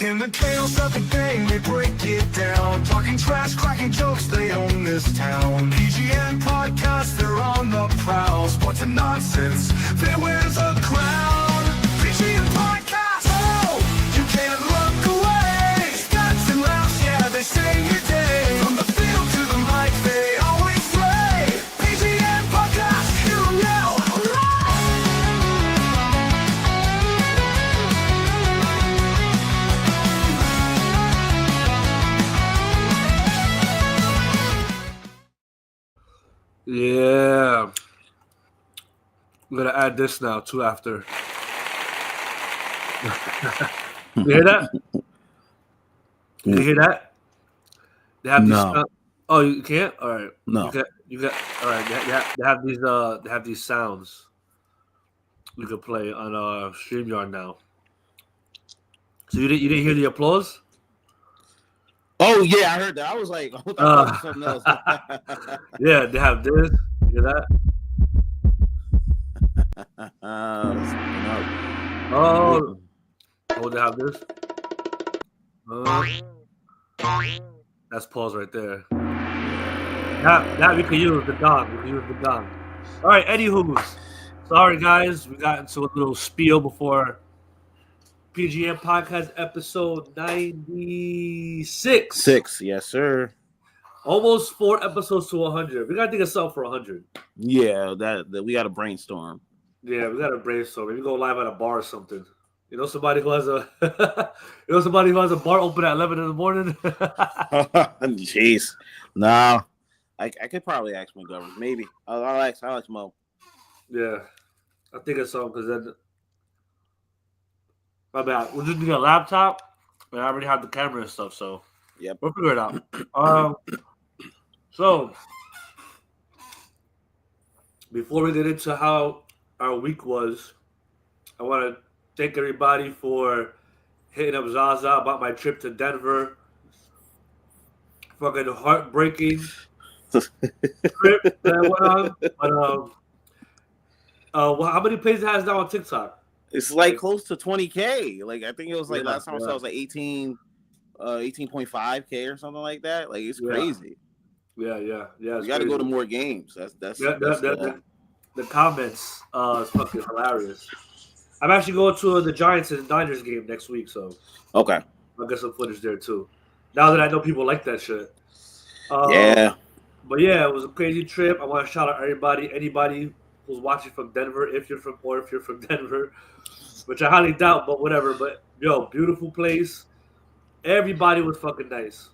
In the chaos of the game, they break it down. Talking trash, cracking jokes, they own this town. PGN podcast, they're on the prowl. Sports and nonsense, there wears a crown. PGN podcast, oh, you can't look away. Stats and laughs, yeah, they save your day. From the field to the mic, they always slay. PGN podcast, you yell, Yeah. I'm going to add this now, too, after. You hear that? You hear that? They have No. Oh, you can't? All right. No. You got all right. They have these sounds you can play on StreamYard now. So you didn't hear the applause? Oh yeah, I heard that. I was like, I thought that was something else. Yeah, they have this. You hear that? No. Oh, they have this. That's pause right there. That we can use the gong. All right, anywho. Sorry guys, we got into a little spiel before PGN podcast episode 96. 6, yes sir. Almost 4 episodes to 100. We gotta think of something for 100. Yeah, that we got to brainstorm. Yeah, we gotta brainstorm. Maybe go live at a bar or something. You know somebody who has a bar open at 11 in the morning? Jeez. No. I could probably ask McGovern. Maybe. I'll ask Mo. Yeah. I think of something because then my bad. We'll just need a laptop. And I already have the camera and stuff, so Yep. we'll figure it out. So before we get into how our week was, I want to thank everybody for hitting up Zaza about my trip to Denver. Fucking heartbreaking trip that I went on. But how many plays it has now on TikTok? It's like close to 20K. Like I think it was like last time I saw it was like 18.5K or something like that. Like it's crazy. Yeah. You got to go to more games. The comments is fucking hilarious. I'm actually going to the Giants and Niners game next week, so okay. I'll get some footage there too. Now that I know people like that shit. Yeah. But yeah, it was a crazy trip. I want to shout out anybody who's watching from Denver, if you're from Denver, which I highly doubt, but whatever. But yo, beautiful place. Everybody was fucking nice.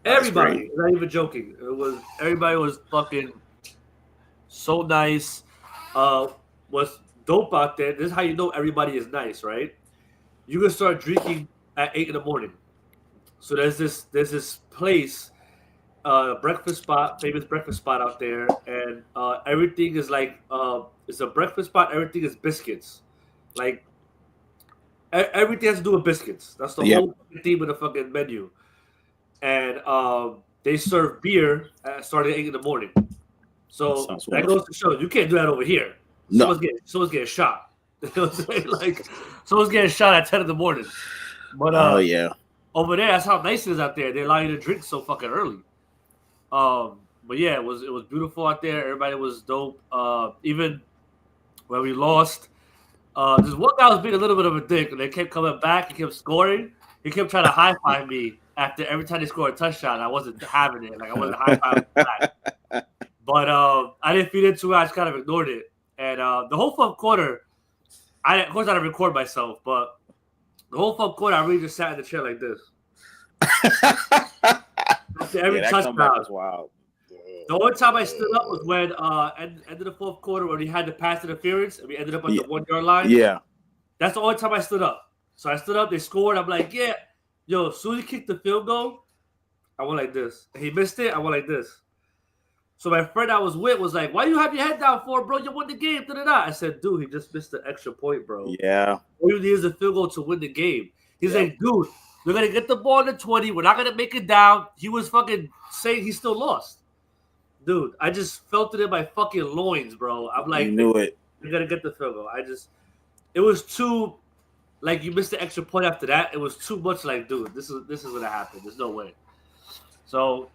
Everybody, not even joking. Everybody was fucking so nice. Was dope out there. This is how you know everybody is nice, right? You can start drinking at 8 in the morning. So there's this place, famous breakfast spot out there, and everything is like it's a breakfast spot. Everything is biscuits, like everything has to do with biscuits. That's the whole theme of the fucking menu. And they serve beer starting at 8 in the morning. So that goes to show you can't do that over here. No. Someone's getting shot. You know what I'm saying? Like someone's getting shot at 10 in the morning. But over there, that's how nice it is out there. They allow you to drink so fucking early. But yeah, it was beautiful out there. Everybody was dope. Even when we lost, this one guy was being a little bit of a dick, and they kept coming back. He kept scoring. He kept trying to high five me after every time they scored a touchdown. I wasn't having it. Like I wasn't high fiving back. But I didn't feed into it. I just kind of ignored it. And the whole fourth quarter, of course I didn't record myself, but the whole fourth quarter I really just sat in the chair like this. After every touchdown. Was wild. The only time I stood up was when end of the fourth quarter when we had the pass interference and we ended up on the 1 yard line. Yeah. That's the only time I stood up. So I stood up, they scored. I'm like, yeah. Yo, as soon as he kicked the field goal, I went like this. And he missed it, I went like this. So my friend I was with was like, why you have your head down for, bro? You won the game. Da-da-da. I said, dude, he just missed the extra point, bro. Yeah. All you need is a field goal to win the game. He's like, dude, we're going to get the ball in the 20. We're not going to make it down. He was fucking saying he still lost. Dude, I just felt it in my fucking loins, bro. I'm like, you knew it. We're going to get the field goal. It was too like you missed the extra point after that. It was too much. Like, dude, this is gonna happen. There's no way. So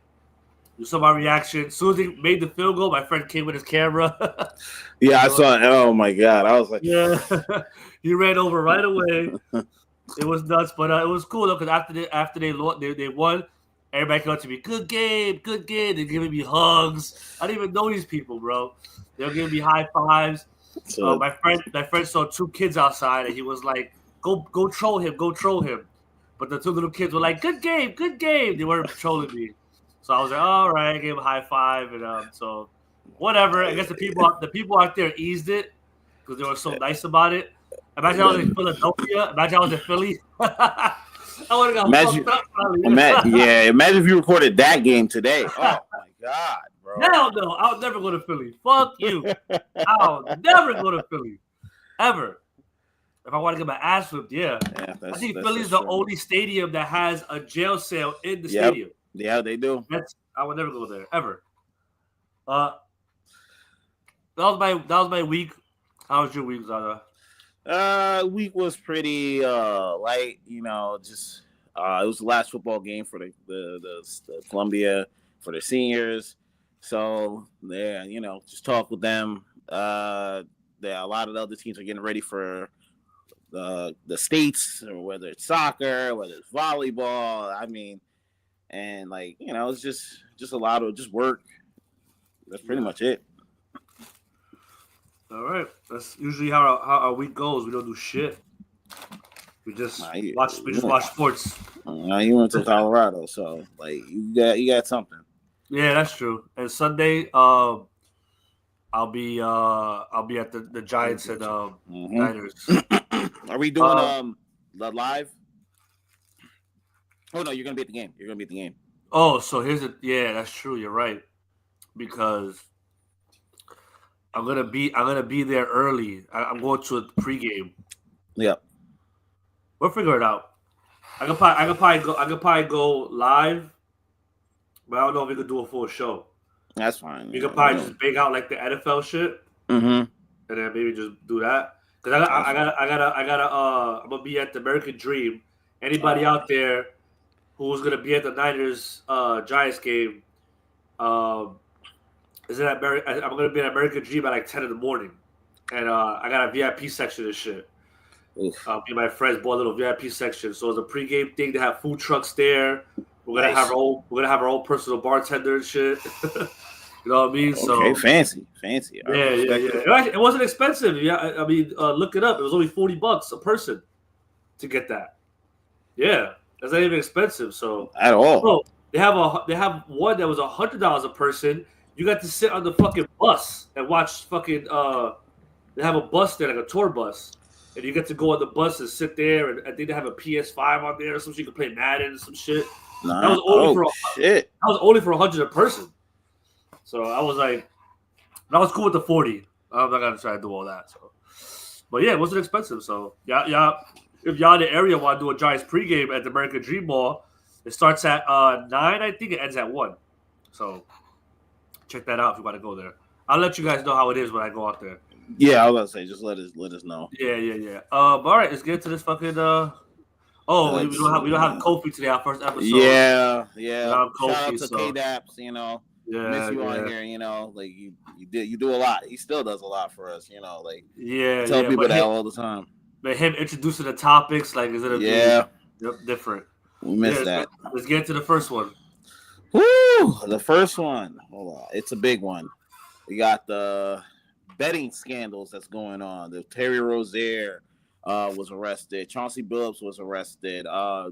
you saw my reaction. As soon as he made the field goal, my friend came with his camera. Yeah, I saw it. Oh my god, I was like, yeah, he ran over right away. It was nuts, but it was cool though because after they won, everybody came up to me, good game, good game. They're giving me hugs. I didn't even know these people, bro. They were giving me high fives. so, My friend saw two kids outside, and he was like, go troll him, go troll him. But the two little kids were like, good game, good game. They weren't trolling me, so I was like, all right, I gave him a high five, and so whatever. I guess the people out there eased it because they were so nice about it. Imagine I was in Philadelphia. Imagine I was in Philly. I would have got fucked up. Imagine if you recorded that game today. Oh my god, bro. Hell no, I'll never go to Philly. Fuck you. I'll never go to Philly. Ever. If I want to get my ass whipped, yeah. I think Philly's the only stadium that has a jail cell in the stadium. Yeah, they do. I would never go there, ever. That was my week. How was your week, Zada? Week was pretty light, just it was the last football game for the Columbia for the seniors. So yeah, just talk with them. A lot of the other teams are getting ready for the states, or whether it's soccer, whether it's volleyball. I mean, and it's just a lot of just work. That's pretty much it. All right, that's usually how our week goes. We don't do shit. We just watch sports. You went to Colorado, so you got something. Yeah, that's true. And Sunday, I'll be at the Giants and Niners. Are we doing the live? Oh no, you're gonna be at the game. Oh, so that's true. You're right, because I'm gonna be there early. I'm going to a pregame. Yeah, we'll figure it out. I could probably go live, but I don't know if we could do a full show. That's fine. We could probably just bake out like the NFL shit, and then maybe just do that. Because I'm gonna be at the American Dream. Anybody out there who's gonna be at the Niners Giants game? I'm gonna be at American Dream at 10 in the morning, and I got a VIP section and shit. Me and my friends bought a little VIP section, so it's a pregame thing. They have food trucks there. We're gonna have our own personal bartender and shit. You know what I mean? Okay, so fancy. Yeah. It wasn't expensive. Yeah, I mean, look it up. It was only $40 a person to get that. Yeah, that's not even expensive. So at all. Bro, they have one that was $100 a person. You got to sit on the fucking bus and watch fucking. They have a bus there, like a tour bus, and you get to go on the bus and sit there. And I think they have a PS5 on there or something. You can play Madden and some shit. That was only for $100 a person. So I was like, I was cool with the 40. I'm not gonna try to do all that. So, but yeah, it wasn't expensive. So yeah. If y'all in the area want to do a Giants pregame at the American Dream Mall, it starts at 9. I think it ends at 1. So check that out if you want to go there. I'll let you guys know how it is when I go out there. Yeah, I was gonna say just let us know. Yeah. All right, let's get to this fucking. We don't have Kofi today. Our first episode. Yeah. Kofi, shout out to K-Daps, miss you on here, you do a lot. He still does a lot for us, tell people that all the time. But him introducing the topics, is it different? We missed that. Let's get to the first one. Woo! The first one. Hold on. It's a big one. We got the betting scandals that's going on. The Terry Rozier was arrested. Chauncey Billups was arrested.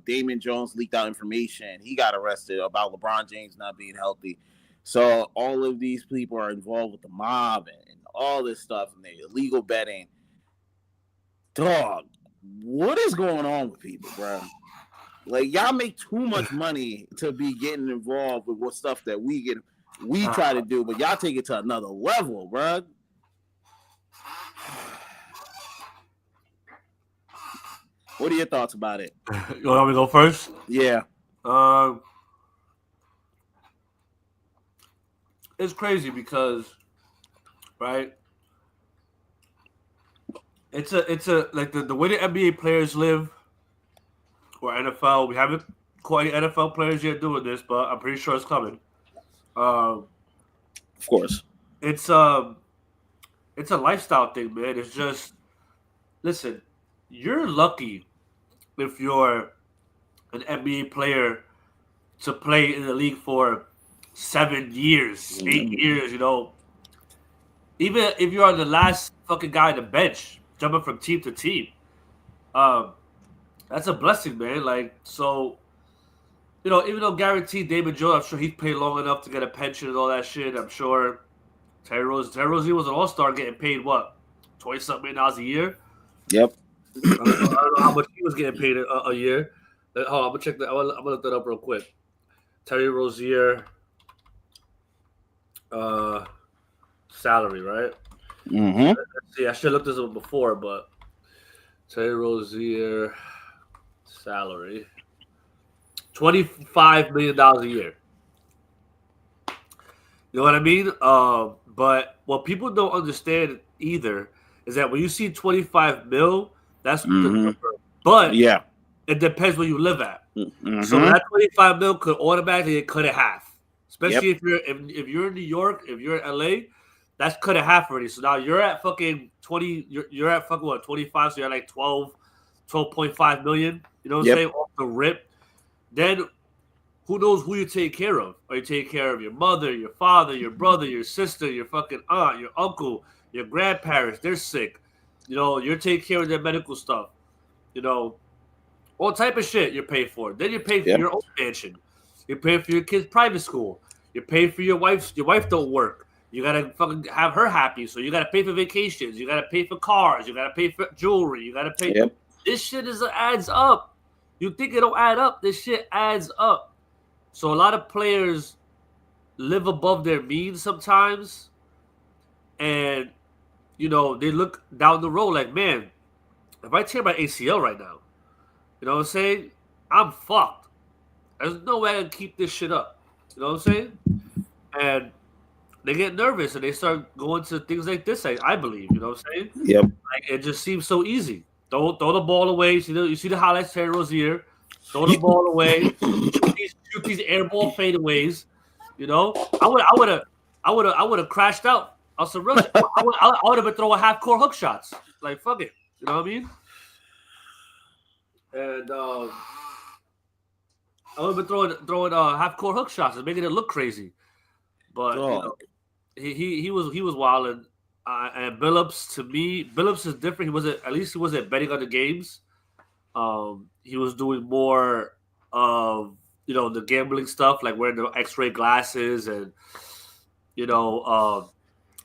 Damon Jones leaked out information. He got arrested about LeBron James not being healthy. So all of these people are involved with the mob and all this stuff and the illegal betting. Dog, what is going on with people, bro? Y'all make too much money to be getting involved with what stuff that we try to do, but y'all take it to another level, bro. What are your thoughts about it? You want me to go first? Yeah. It's crazy because, right? It's a like the way the NBA players live or NFL. We haven't quite any NFL players yet doing this, but I'm pretty sure it's coming. Um, Of course. it's um it's a lifestyle thing, man. It's just listen, you're lucky if you're an NBA player to play in the league for 7 years, 8 years, even if you're on the last fucking guy on the bench, jumping from team to team, um, that's a blessing, man. Like, so, even though guaranteed David Jones, I'm sure he's paid long enough to get a pension and all that shit. I'm sure Terry Rozier was an all-star getting paid, what, 20-something million a year? Yep. I don't know how much he was getting paid a year. Hold on, I'm gonna check that. I'm gonna look that up real quick. Terry Rozier, salary, right? Mm-hmm. Let's see, I should have looked this up before, but Terry Rozier salary, $25 million a year. You know what I mean? But what people don't understand either is that when you see 25 mil, that's the number. But Yeah. it depends where you live at. Mm-hmm. So that 25 mil could automatically get cut in half. Especially if you're in New York, if you're in LA, that's cut in half already. So now you're at fucking 20, you're at fucking what, 25, so you're at like 12.5 million, you know what I'm saying? Off the rip. Then who knows who you take care of? Are you taking care of your mother, your father, your brother, your sister, your fucking aunt, your uncle, your grandparents? They're sick. You're taking care of their medical stuff. All type of shit you're paying for. Then you pay for your own mansion. You're paying for your kids' private school. You're paying for your wife. Your wife don't work. You gotta fucking have her happy. So you gotta pay for vacations. You gotta pay for cars. You gotta pay for jewelry. You gotta pay. This shit adds up. You think it don't add up? This shit adds up. So a lot of players live above their means sometimes, and they look down the road like, man, if I tear my ACL right now, you know what I'm saying? I'm fucked. There's no way I can keep this shit up. You know what I'm saying? And they get nervous and they start going to things like this, I believe. You know what I'm saying? Yep. Like, it just seems so easy. Throw the ball away. You see the highlights, Terry Rozier. Throw the ball away. Shoot these air ball fadeaways. I would have crashed out on some real shit. I would have been throwing half court hook shots. Like, fuck it. You know what I mean? And I would have been throwing half court hook shots and making it look crazy. But he was wilding. And Billups, to me, Billups is different. He wasn't betting on the games. He was doing more of the gambling stuff, like wearing the X-ray glasses and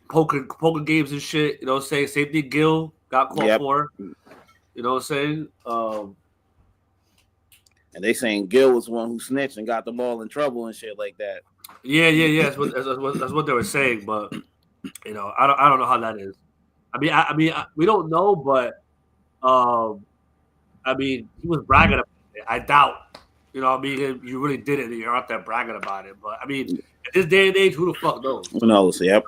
poker games and shit. You know what I'm saying? Same thing Gil got caught for. You know what I'm saying? And they saying Gil was the one who snitched and got the ball in trouble and shit like that. Yeah. That's what they were saying, but I don't know how that is. I mean, we don't know, but he was bragging about it. I doubt. You really did it and you're out there bragging about it. But in this day and age, who the fuck knows? Who knows? Yep.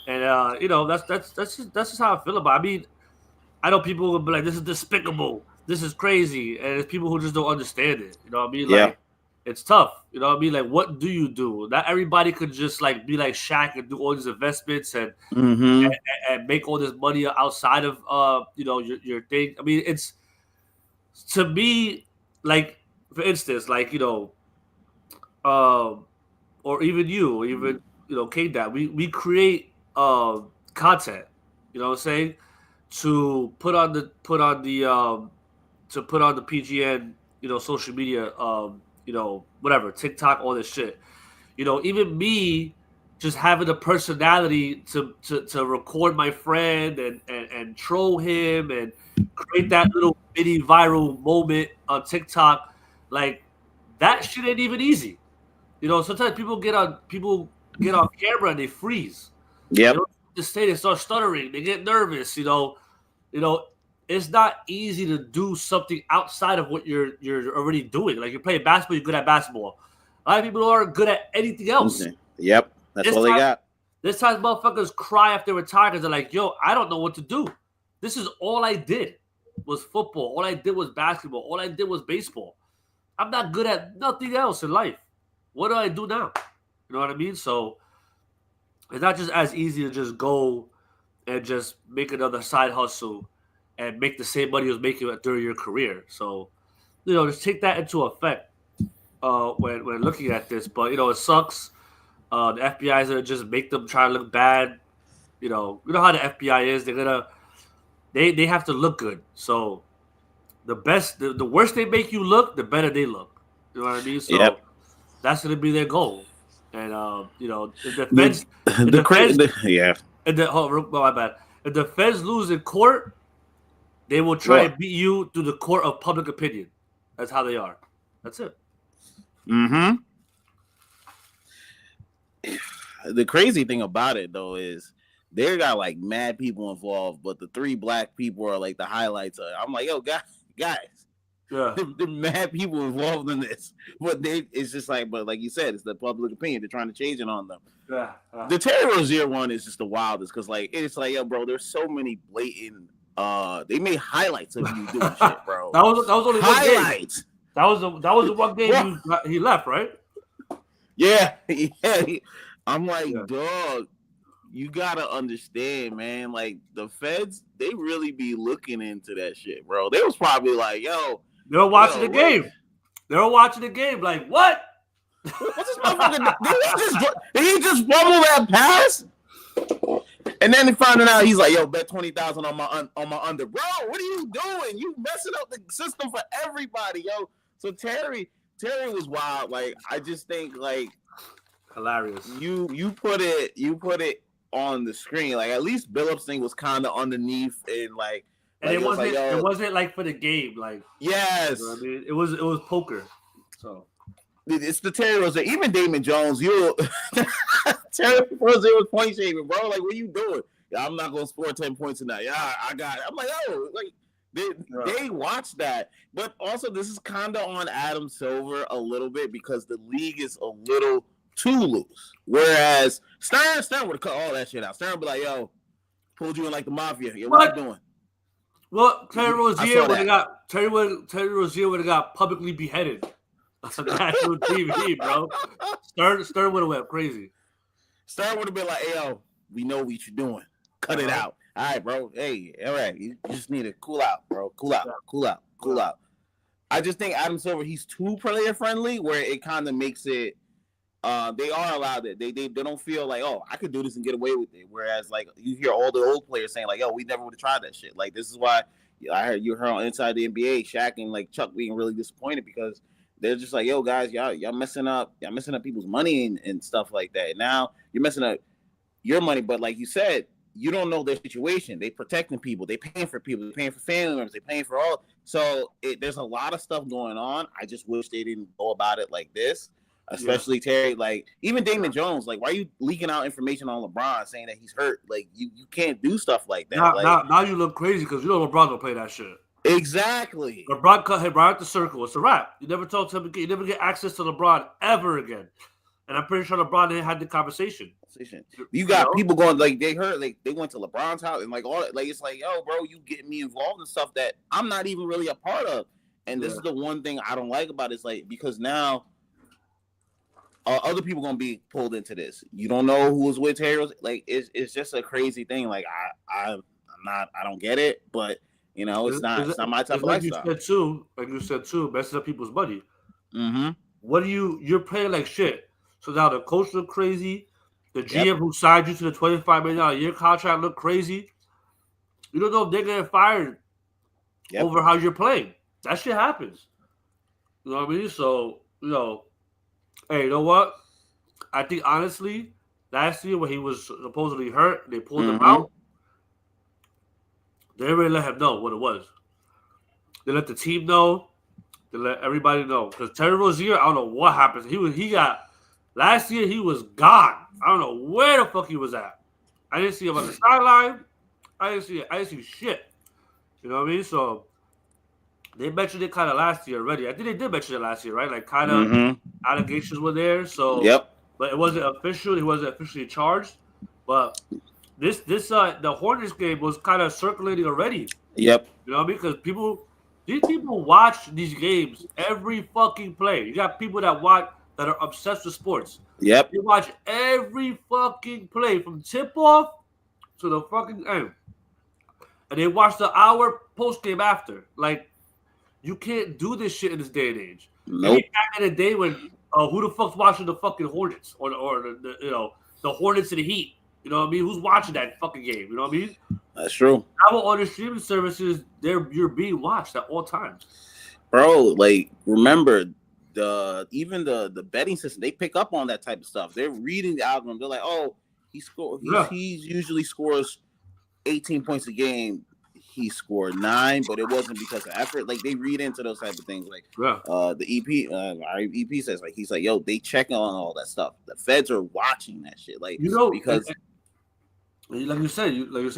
And that's just how I feel about it. I know people will be like, this is despicable, this is crazy, and there's people who just don't understand it. You know what I mean? Like, it's tough. You know what I mean? Like, what do you do? Not everybody could just like be like Shaq and do all these investments and make all this money outside of your thing. I mean, it's, to me, like, for instance, like, or even K-Dot, we create content, you know what I'm saying, to put on the PGN, social media, whatever, TikTok, all this shit. Even me just having the personality to record my friend and troll him and create that little mini viral moment on TikTok, like, that shit ain't even easy. Sometimes people get on camera and they freeze. Yep. They don't just say, they start stuttering, they get nervous. It's not easy to do something outside of what you're already doing. Like, you're playing basketball, you're good at basketball. A lot of people aren't good at anything else. Yep, that's all they got. This time, motherfuckers cry after retire because they're like, yo, I don't know what to do. This is all I did was football. All I did was basketball. All I did was baseball. I'm not good at nothing else in life. What do I do now? You know what I mean? So it's not just as easy to just go and just make another side hustle and make the same money you was making during your career. So, just take that into effect when looking at this. But it sucks. The FBI is gonna just make them try to look bad. You know how the FBI is. They have to look good. So the worse they make you look, the better they look. You know what I mean? So that's gonna be their goal. And the feds, my bad. If the feds lose in court, they will try and beat you through the court of public opinion. That's how they are. That's it. Mm-hmm. The crazy thing about it though is they got like mad people involved, but the 3 black people are like the highlights of it. I'm like, yo, guys, yeah, they're mad people involved in this, but it's just like, but like you said, it's the public opinion. They're trying to change it on them. Yeah. The Terry Rozier one is just the wildest because like it's like, yo, bro, there's so many blatant. They made highlights of you doing shit, bro. That was only highlights. One game. That was the one game he left, right? Yeah. I'm like, dog, you gotta understand, man. Like the feds, they really be looking into that shit, bro. They was probably like, yo, they were watching the game. They were watching the game, like, what? What's this motherfucker? Did he just fumble that pass? And then they found out he's like, yo, bet 20,000 on my under, bro. What are you doing? You messing up the system for everybody, yo. So Terry was wild. Like I just think like hilarious. You put it on the screen. Like at least Billups thing was kind of underneath and like. And it wasn't like for the game. Like yes, I mean, it was poker. So. It's the Terry Rozier. Even Damon Jones, Terry Rozier was point shaving, bro. Like, what are you doing? Yeah, I'm not gonna score 10 points tonight. Yeah, I got it. I'm like, oh, like they watched that. But also, this is kind of on Adam Silver a little bit because the league is a little too loose. Whereas Stern would have cut all that shit out. Stern would be like, yo, pulled you in like the mafia. Yeah, what you doing? Well, Terry Rozier would have got publicly beheaded on national TV, bro. Stern would have went crazy. Stern would have been like, hey, yo, we know what you're doing. Cut it out. All right, bro. Hey, all right. You just need to cool out, bro. Cool out. I just think Adam Silver, he's too player friendly where it kind of makes it they are allowed it. They don't feel like, oh, I could do this and get away with it. Whereas like you hear all the old players saying like, yo, we never would have tried that shit. Like this is why I heard on Inside the NBA, Shaq and like Chuck being really disappointed because they're just like, yo, guys, y'all messing up people's money and stuff like that. Now you're messing up your money, but like you said, you don't know their situation. They protecting people. They paying for people. They paying for family members. They paying for all. So there's a lot of stuff going on. I just wish they didn't go about it like this. Especially Terry, like even Damon Jones, like why are you leaking out information on LeBron saying that he's hurt? Like you can't do stuff like that. Now you look crazy because you know LeBron don't play that shit. Exactly. LeBron cut him right at the circle. It's a wrap. You never talk to him again. You never get access to LeBron ever again. And I'm pretty sure LeBron didn't have the conversation. You got people going like they heard like they went to LeBron's house and like all like it's like, yo, bro, you getting me involved in stuff that I'm not even really a part of. And this is the one thing I don't like about it. It's like because now other people gonna be pulled into this. You don't know who was with Terry. Like it's just a crazy thing. Like I don't get it, but you know it's not my type of lifestyle. Like you said too, messing up people's money. Mm-hmm. You're playing like shit. So now the coach look crazy. The GM who signed you to the $25 million a year contract look crazy. You don't know if they're getting fired over how you're playing. That shit happens. You know what I mean? So hey, you know what? I think honestly, last year when he was supposedly hurt, they pulled him out. They didn't really let him know what it was. They let the team know. They let everybody know. Because Terry Rozier, I don't know what happened. Last year he was gone. I don't know where the fuck he was at. I didn't see him on the sideline. I didn't see shit. You know what I mean? So they mentioned it kind of last year already. I think they did mention it last year, right? Like kind of allegations were there. So but it wasn't official. He wasn't officially charged. But the Hornets game was kind of circulating already. Yep. You know what I mean? Because these people watch these games every fucking play. You got people that are obsessed with sports. Yep. They watch every fucking play from tip off to the fucking end, and they watch the hour post game after. Like, you can't do this shit in this day and age. Nope. Maybe back in the day when who the fuck's watching the fucking Hornets or the Hornets and the Heat? You know what I mean? Who's watching that fucking game? You know what I mean? That's true. Now on the streaming services, you're being watched at all times. Bro, like, remember even the betting system, they pick up on that type of stuff. They're reading the algorithm. They're like, oh, he usually scores 18 points a game. He scored 9, but it wasn't because of effort. Like, they read into those type of things. Like, the EP, our EP says, like, he's like, yo, they checking on all that stuff. The feds are watching that shit. Like, because like you said,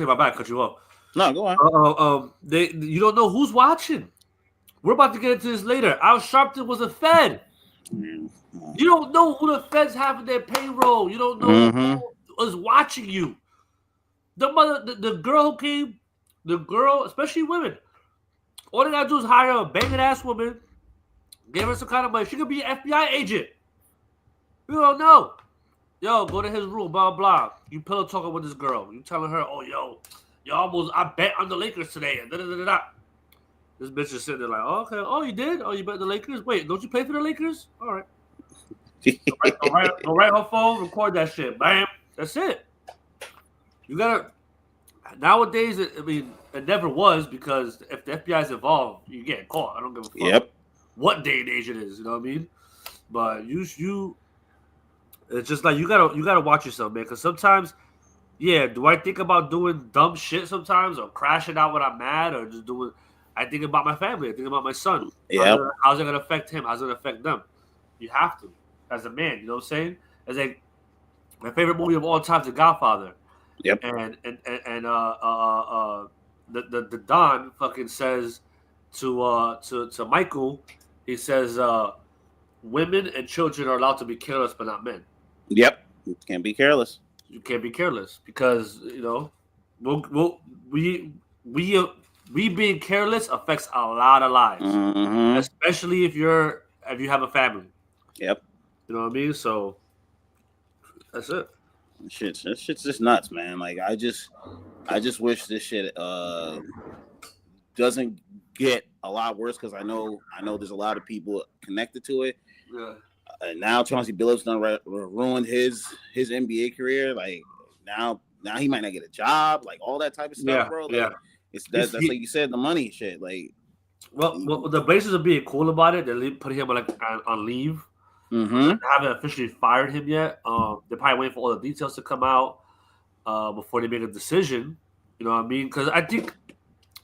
my bad, cut you off. No, go on. You don't know who's watching. We're about to get into this later. Al Sharpton was a Fed. You don't know who the Feds have in their payroll. You don't know who is watching you. The girl who came, especially women, all they gotta do is hire a banging ass woman, give her some kind of money. She could be an FBI agent. You don't know. Yo, go to his room, blah, blah. You pillow talking with this girl. You telling her, oh, I bet on the Lakers today. And da-da-da-da-da. This bitch is sitting there like, oh, okay. Oh, you did? Oh, you bet the Lakers? Wait, don't you play for the Lakers? All right. Go right on phone, record that shit. Bam. That's it. You got to, nowadays, it never was, because if the FBI is involved, you get caught. I don't give a fuck what day and age it is. You know what I mean? But it's just like you gotta watch yourself, man. Because sometimes, do I think about doing dumb shit sometimes, or crashing out when I'm mad, or just doing? I think about my family. I think about my son. Yeah. How's it gonna affect him? How's it gonna affect them? You have to, as a man. You know what I'm saying? As like my favorite movie of all time is The Godfather. Yep. And the Don fucking says to Michael, he says, women and children are allowed to be careless, but not men. Yep, you can't be careless. You can't be careless because we being careless affects a lot of lives, especially if you have a family. Yep, you know what I mean. So that's it. Shit's just nuts, man. Like, I just wish this shit doesn't get a lot worse, because I know there's a lot of people connected to it. Yeah. And now Chauncey Billups done ruined his NBA career. Like, now he might not get a job. Like, all that type of stuff, bro. Like, that's like you said, the money shit. Like, well, the Blazers are being cool about it. They're putting him on leave. They haven't officially fired him yet. They're probably waiting for all the details to come out before they make a decision. You know what I mean? Because I think,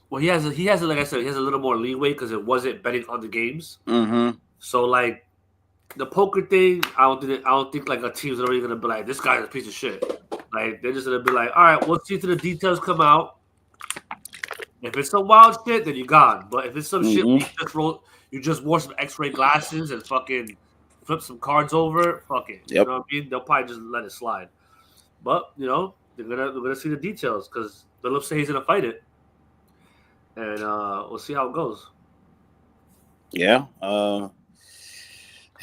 well, he has like I said, he has a little more leeway because it wasn't betting on the games. So, like, the poker thing, I don't think like a team's already gonna be like, this guy's a piece of shit. Like, they're just gonna be like, all right, we'll see till the details come out. If it's some wild shit, then you're gone. But if it's some shit you just wore some X-ray glasses and fucking flip some cards over, fuck it. You know what I mean? They'll probably just let it slide. But they're gonna see the details, because Billups say he's gonna fight it, and we'll see how it goes. Yeah.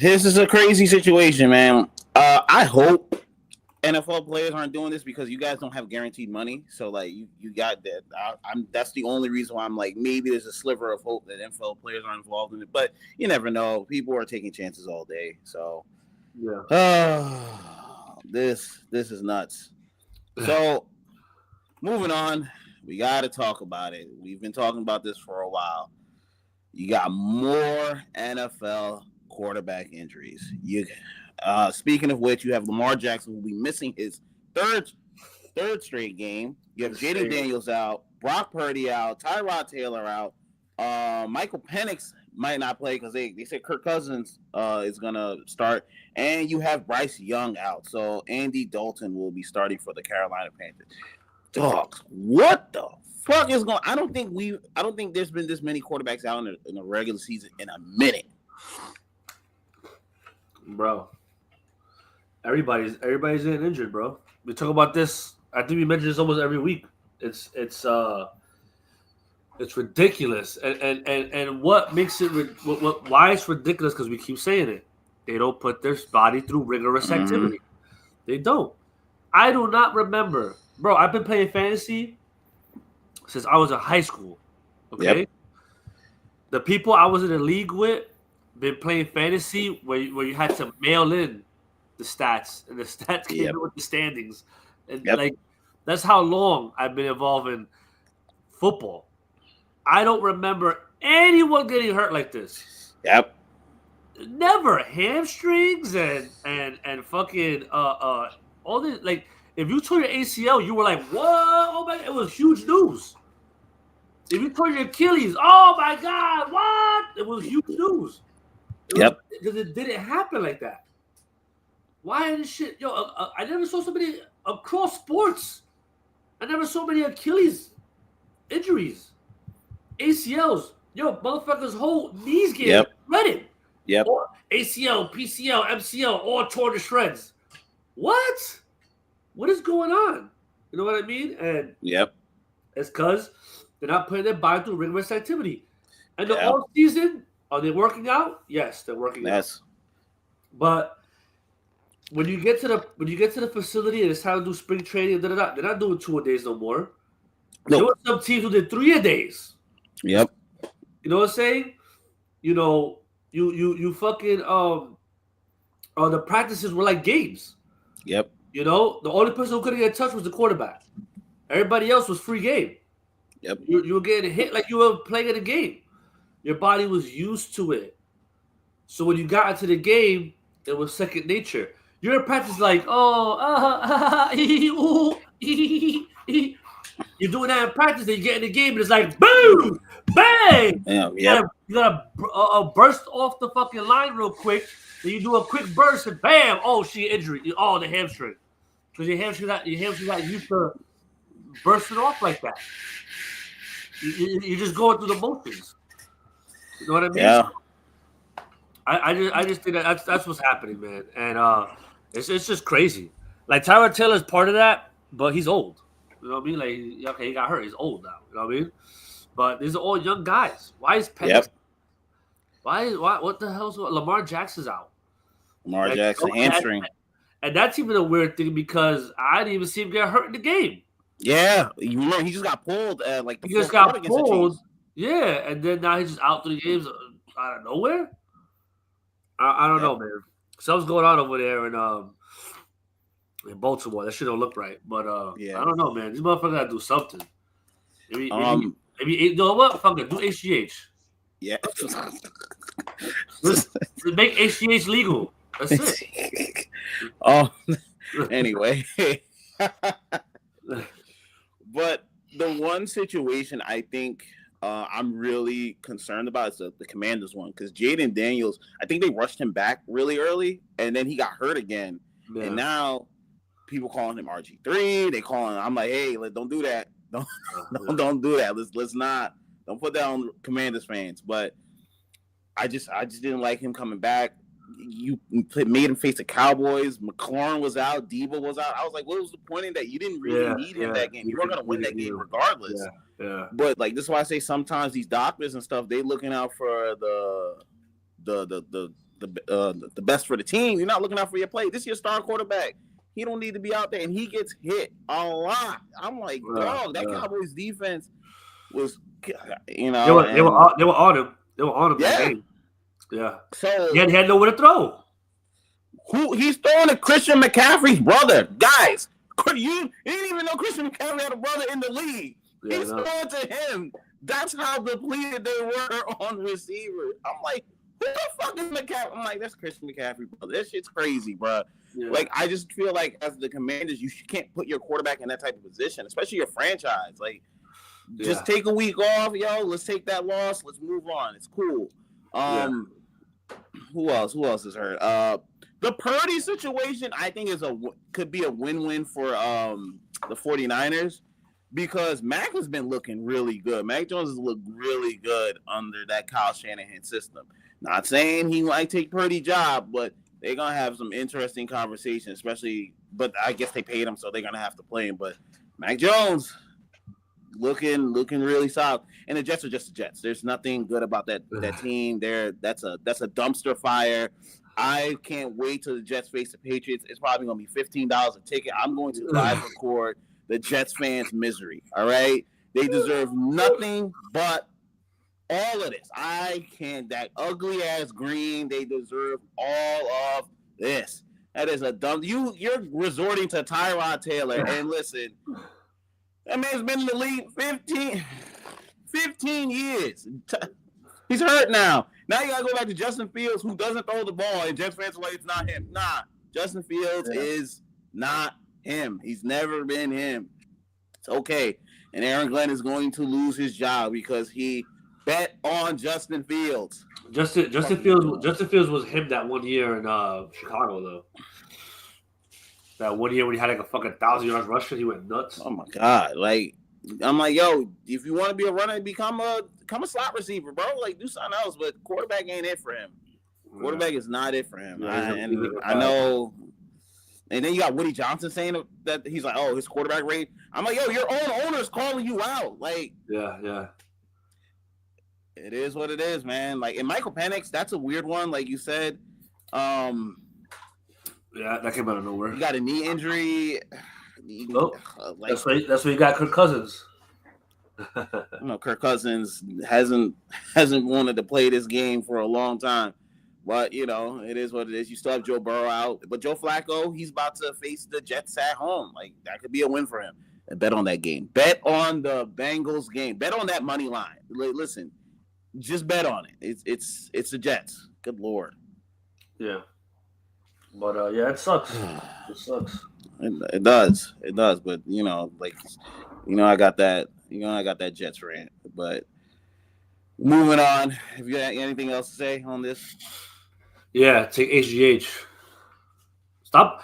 This is a crazy situation, man. I hope NFL players aren't doing this, because you guys don't have guaranteed money. So, like, you got that. That's the only reason why I'm like, maybe there's a sliver of hope that NFL players are involved in it. But you never know. People are taking chances all day. So, this is nuts. So, moving on, we got to talk about it. We've been talking about this for a while. You got more NFL quarterback injuries. Speaking of which, you have Lamar Jackson, who will be missing his third straight game. You have Jaden Daniels out, Brock Purdy out, Tyrod Taylor out. Michael Penix might not play because they said Kirk Cousins is gonna start, and you have Bryce Young out. So Andy Dalton will be starting for the Carolina Panthers. Dogs, what the fuck is going? I don't think there's been this many quarterbacks out in the regular season in a minute, bro. Everybody's getting injured, bro. We talk about this I think we mention this almost every week. It's ridiculous, and what makes it why it's ridiculous because we keep saying it. They don't put their body through rigorous activity. They don't. I do not remember, bro. I've been playing fantasy since I was in high school. Okay, the people I was in the league with been playing fantasy where you had to mail in the stats, and the stats came in with the standings, and like that's how long I've been involved in football. I don't remember anyone getting hurt like this. Yep. Never hamstrings and fucking all this. Like if you tore your ACL, you were like, "Whoa, oh my!" It was huge news. If you tore your Achilles, oh my God, what? It was huge news. Because it didn't happen like that. Why this shit? Yo, I never saw so many across sports. I never saw many Achilles injuries. ACLs, yo, motherfuckers' whole knees get shredded. Yep. Or ACL, PCL, MCL, all torn to shreds. What? What is going on? You know what I mean? And it's because they're not putting their body through rigorous activity. And the off season, are they working out? Yes, they're working out. But when you get to the facility and it's time to do spring training, they're not doing 2-a-days no more. Nope. There were some teams who did 3-a-days. Yep. You know what I'm saying? You know, you fucking the practices were like games. Yep. You know, the only person who couldn't get touched was the quarterback. Everybody else was free game. Yep. You were getting hit like you were playing in a game. Your body was used to it. So when you got into the game, it was second nature. You're in practice like, you're doing that in practice, then you get in the game, and it's like, boom, bang. You gotta burst off the fucking line real quick. Then you do a quick burst, and bam, oh, she injury. Oh, the hamstring. Because your hamstring got used to bursting off like that. You're just going through the motions. You know what I mean? Yeah. I just think that's what's happening, man. And it's just crazy. Like Tyrod Taylor's part of that, but he's old. You know what I mean? Like, okay, he got hurt. He's old now. You know what I mean? But these are all young guys. Why is Penn? Why? What the hell's Lamar Jackson's out? Lamar Jackson hamstring. And that's even a weird thing because I didn't even see him get hurt in the game. Yeah, you remember he just got pulled. He just got pulled. Yeah, and then now he's just out 3 games out of nowhere. I don't know, man. Something's going on over there in Baltimore. That shit don't look right. But I don't know, man. These motherfuckers gotta do something. Maybe you know what? Fuck it. Do HGH. Yeah. Make HGH legal. That's it. Anyway. But the one situation I think I'm really concerned about is the Commanders one, because Jaden Daniels, I think they rushed him back really early, and then he got hurt again. Yeah. And now people calling him RG3. They calling him. I'm like, hey, don't do that. Don't do that. Let's not. Don't put that on Commanders fans. But I just didn't like him coming back. You made him face the Cowboys. McLaurin was out. Debo was out. I was like, what was the point in that? You didn't really need him that game. You were going to win that game regardless. Yeah. But like this is why I say sometimes these doctors and stuff, they looking out for the best for the team. You're not looking out for your play. This is your star quarterback. He don't need to be out there, and he gets hit a lot. I'm like, dog, that Cowboys defense was, they were on him. They were on him. Yeah. Game. Yeah. So he had nowhere to throw. He's throwing to Christian McCaffrey's brother. Guys, you didn't even know Christian McCaffrey had a brother in the league. Yeah, he's throwing to him. That's how depleted they were on receivers. I'm like, who the fuck is McCaffrey? I'm like, that's Christian McCaffrey, brother. That shit's crazy, bro. Yeah. Like, I just feel like as the Commanders, you can't put your quarterback in that type of position, especially your franchise. Like, just take a week off, yo. Let's take that loss. Let's move on. It's cool. Who else is hurt? The Purdy situation, I think, could be a win-win for the 49ers because Mac has been looking really good. Mac Jones has looked really good under that Kyle Shanahan system. Not saying he might take Purdy's job, but they're gonna have some interesting conversation, especially. But I guess they paid him, so they're gonna have to play him. But Mac Jones looking really solid, and the Jets are just the Jets. There's nothing good about that team. That's a dumpster fire. I can't wait till the Jets face the Patriots. It's probably gonna be $15 a ticket. I'm going to live record the Jets fans' misery. All right, they deserve nothing but all of this. I can't. That ugly ass green. They deserve all of this. That is a dumb. You're resorting to Tyrod Taylor. And listen, that man's been in the league 15 years. He's hurt now. Now you gotta go back to Justin Fields, who doesn't throw the ball, and Jets fans are like, it's not him. Nah, Justin Fields is not him. He's never been him. It's okay. And Aaron Glenn is going to lose his job because he bet on Justin Fields. Justin Fields was him that 1 year in Chicago though. That 1 year when he had like a fucking 1,000 yards rushing, he went nuts. Oh my god! Like I'm like, yo, if you want to be a runner, become a slot receiver, bro. Like do something else. But quarterback ain't it for him. Quarterback is not it for him. I know. And then you got Woody Johnson saying that he's like, oh, his quarterback rate. I'm like, yo, your own owner's calling you out. Like, yeah. It is what it is, man. Like, and Michael Penix, that's a weird one. Like you said, yeah, that came out of nowhere. He got a knee injury. That's why you got Kirk Cousins. Kirk Cousins hasn't wanted to play this game for a long time. But, it is what it is. You still have Joe Burrow out. But Joe Flacco, he's about to face the Jets at home. Like, that could be a win for him. And bet on that game. Bet on the Bengals game. Bet on that money line. Listen, just bet on it. It's the Jets. Good Lord. Yeah. But, it sucks. It sucks. It does. It does. But, I got that. I got that Jets rant. But moving on. Have you got anything else to say on this? Yeah, take HGH. Stop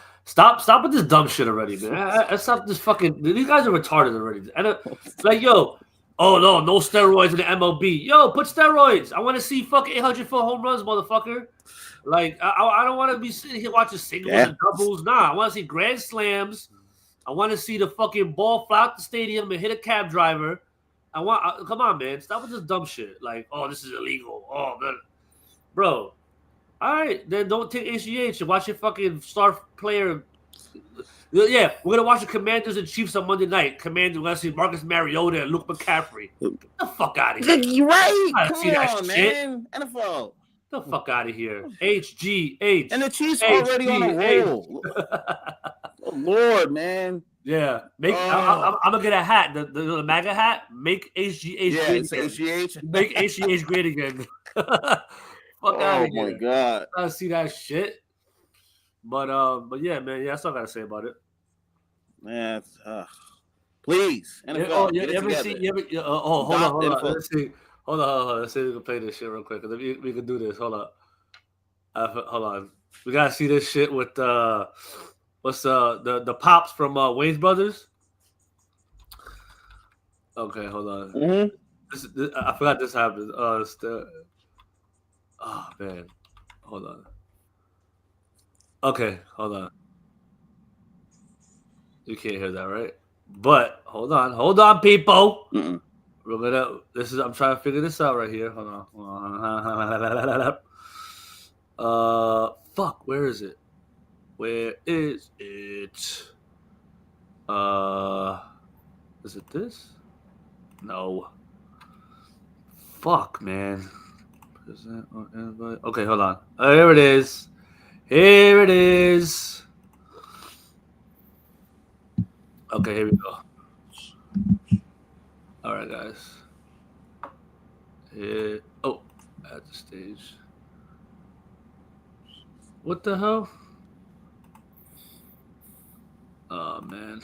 with this dumb shit already, man. Stop this fucking. These guys are retarded already. And like, yo, no steroids in the MLB. Yo, put steroids. I want to see fucking 800-foot home runs, motherfucker. Like, I don't want to be sitting here watching singles and doubles. Nah, I want to see grand slams. I want to see the fucking ball fly out the stadium and hit a cab driver. Come on, man. Stop with this dumb shit. Like, this is illegal. Bro. All right, then don't take HGH and watch your fucking star player. Yeah, we're going to watch the Commanders and Chiefs on Monday night. We're going to see Marcus Mariota and Luke McCaffrey. Get the fuck out of here. You're right. Come on, man. NFL. Get the fuck out of here. HGH. And the Chiefs already on a roll. Oh, Lord, man. Yeah. I'm going to get a hat, the MAGA hat. Make HGH great again. HGH. Make HGH great again. Fuck out of here. Oh my god! I see that shit. But yeah, man. Yeah, that's all I gotta say about it. Man, please. NFL, hold on. Let's see. Hold on. Let's see if we can play this shit real quick. We can do this. Hold on. Hold on. We gotta see this shit with what's the pops from Wayne's Brothers. Okay, hold on. Mm-hmm. This, I forgot this happened. Oh man, hold on. Okay, hold on. You can't hear that, right? But hold on, people. Mm-mm. I'm trying to figure this out right here. Hold on. Fuck. Where is it? Where is it? Is it this? No. Fuck, man. Okay, hold on. Here it is. Okay, here we go. All right, guys. At the stage. What the hell? Oh, man.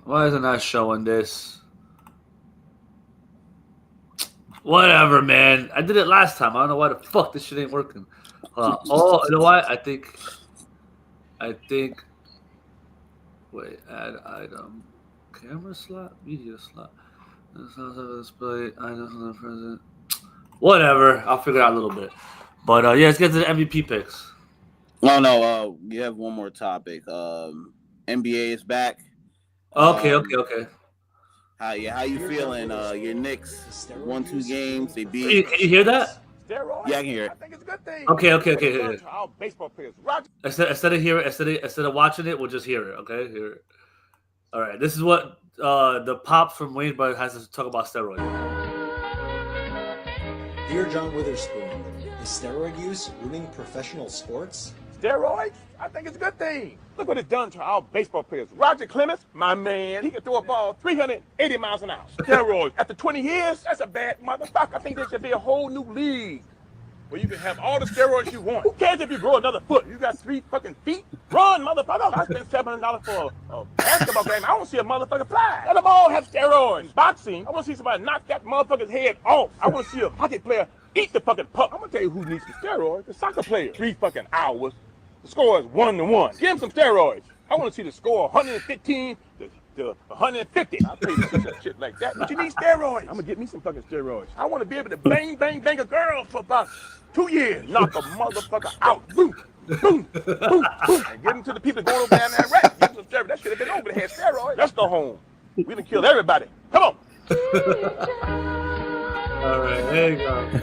Why isn't that showing this? Whatever, man. I did it last time. I don't know why the fuck this shit ain't working. You know what? I think. Wait, add item. Camera slot, media slot. Display items on the present. Whatever. I'll figure it out a little bit. But yeah, let's get to the MVP picks. Oh no, you have one more topic. NBA is back. Okay. How you feeling? Your Knicks won 2 games. They Can beat. you hear that? Steroids? Yeah, I can hear it. I think it's a good thing. Okay. Our baseball players. Roger. Instead of watching it, we'll just hear it. Okay, hear it. All right, this is what the pops from Waynesburg has to talk about steroids. Dear John Witherspoon, is steroid use ruining professional sports? Steroids? I think it's a good thing. Look what it's done to our baseball players. Roger Clemens, my man, he can throw a ball 380 miles an hour. Steroids. After 20 years, that's a bad motherfucker. I think there should be a whole new league where you can have all the steroids you want. Who cares if you grow another foot? You got 3 fucking feet? Run, motherfucker. I spent $700 for a basketball game. I don't see a motherfucker fly. Let them all have steroids. Boxing, I want to see somebody knock that motherfucker's head off. I want to see a hockey player eat the fucking puck. I'm going to tell you who needs some steroids. The soccer player. 3 fucking hours. The score is 1-1. Give him some steroids. I want to see the score 115 to 150. I'll pay to see some shit like that. But you need steroids. I'm going to get me some fucking steroids. I want to be able to bang a girl for about 2 years. Knock a motherfucker out. Boom, boom, boom, boom. And give them to the people going over down that rack. Give them some steroids. That should have been over. They had steroids. Let's go home. We done killed everybody. Come on. All right, there you go.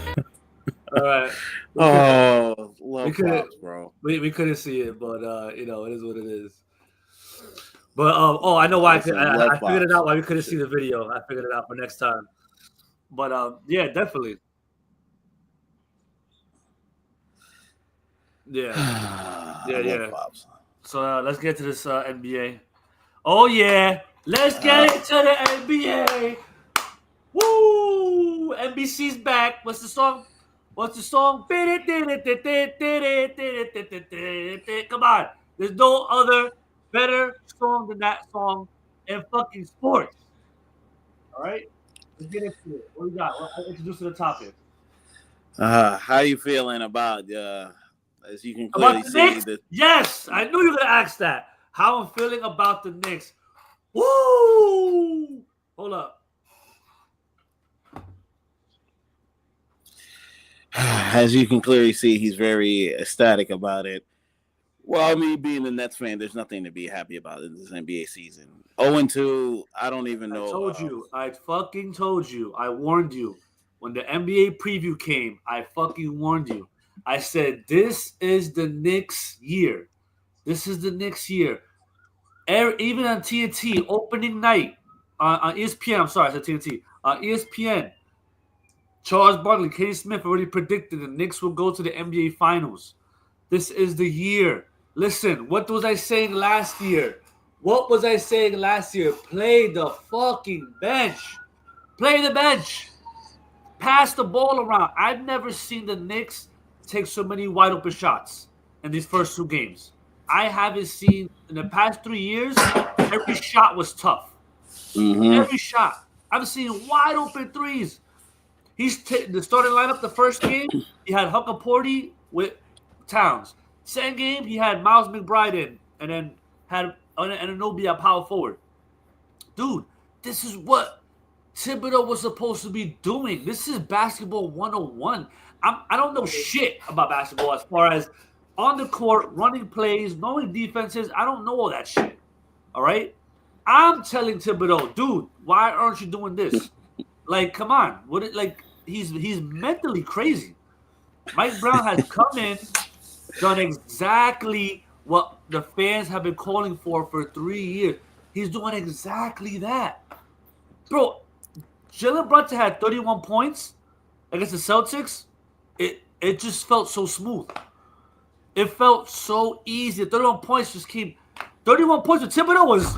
All right. Love props, bro. We couldn't see it, but it is what it is. But I know why. I figured it out why we couldn't see the video. I figured it out for next time. But yeah, definitely. Yeah. So let's get to this NBA. Oh yeah, let's get into the NBA. Woo! NBC's back. What's the song? Come on. There's no other better song than that song in fucking sports. All right? Let's get into it. What we got? I'll introduce to the topic. How you feeling about as you can clearly see that? Yes, I knew you were gonna ask that. How I'm feeling about the Knicks. Woo! Hold up. As you can clearly see, he's very ecstatic about it. Well, me being a Nets fan, there's nothing to be happy about in this NBA season. 0-2, I don't even know. I fucking told you. I warned you. When the NBA preview came, I fucking warned you. I said, this is the Knicks year. This is the Knicks year. Even on TNT, opening night, on ESPN, I'm sorry, I said TNT. On ESPN, Charles Barkley, Kenny Smith already predicted the Knicks will go to the NBA Finals. This is the year. Listen, what was I saying last year? Play the fucking bench. Play the bench. Pass the ball around. I've never seen the Knicks take so many wide open shots in these first 2 games. I haven't seen in the past 3 years, every shot was tough. Mm-hmm. Every shot. I've seen wide open threes. He's the starting lineup the first game, he had Huckaporty with Towns. Second game, he had Miles McBride in, and then had Anunoby at power forward. Dude, this is what Thibodeau was supposed to be doing. This is basketball 101. I don't know shit about basketball as far as on the court, running plays, knowing defenses. I don't know all that shit. All right? I'm telling Thibodeau, dude, why aren't you doing this? Like, come on. He's mentally crazy. Mike Brown has come in, done exactly what the fans have been calling for 3 years. He's doing exactly that. Bro, Jalen Brunson had 31 points against the Celtics. It just felt so smooth. It felt so easy. 31 points just came. 31 points with Thibodeau was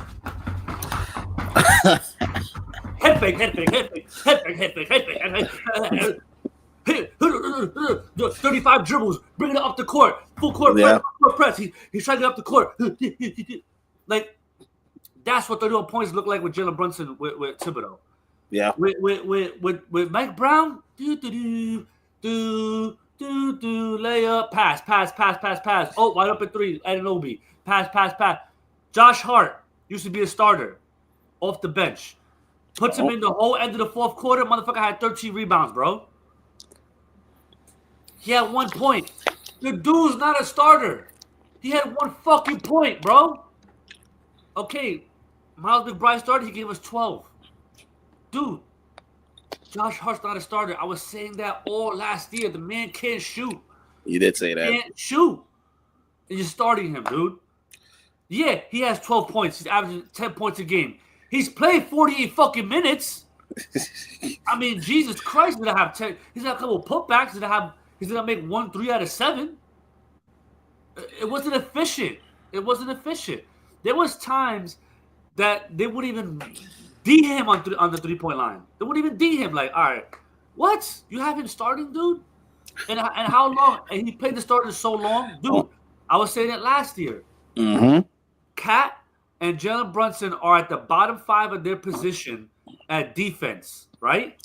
head fake. 35 dribbles, bringing it up the court, full court press. He's trying to get up the court. Like, that's what 31 points look like with Jalen Brunson with Thibodeau. Yeah. With Mike Brown, layup, pass. Oh, wide open 3, Anunoby. Pass. Josh Hart used to be a starter off the bench. Puts him in the whole end of the fourth quarter. Motherfucker had 13 rebounds, bro. He had 1 point. The dude's not a starter. He had 1 fucking point, bro. Okay, Miles McBride started. He gave us 12. Dude, Josh Hart's not a starter. I was saying that all last year. The man can't shoot. You did say that. Can't shoot. And you're starting him, dude. Yeah, he has 12 points. He's averaging 10 points a game. He's played 48 fucking minutes. I mean, Jesus Christ, he's gonna have 10. He's gonna have a couple of putbacks. He's gonna make 1 3 out of 7. It wasn't efficient. It wasn't efficient. There was times that they wouldn't even D him on the 3-point line. They wouldn't even D him. Like, all right, what? You have him starting, dude? And how long? And he played the starter so long, dude. I was saying it last year. Mm-hmm. Cat and Jalen Brunson are at the bottom 5 of their position at defense, right?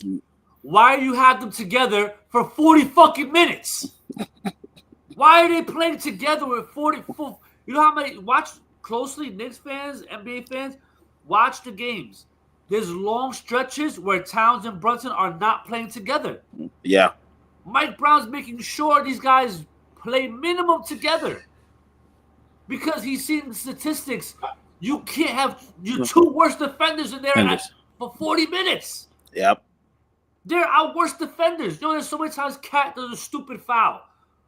Why do you have them together for 40 fucking minutes? Why are they playing together with 44? You know how many? Watch closely, Knicks fans, NBA fans. Watch the games. There's long stretches where Towns and Brunson are not playing together. Yeah. Mike Brown's making sure these guys play minimum together because he's seen the statistics. You can't have your 2 worst defenders in there for 40 minutes. Yep. They're our worst defenders. You know, there's so many times Cat does a stupid foul.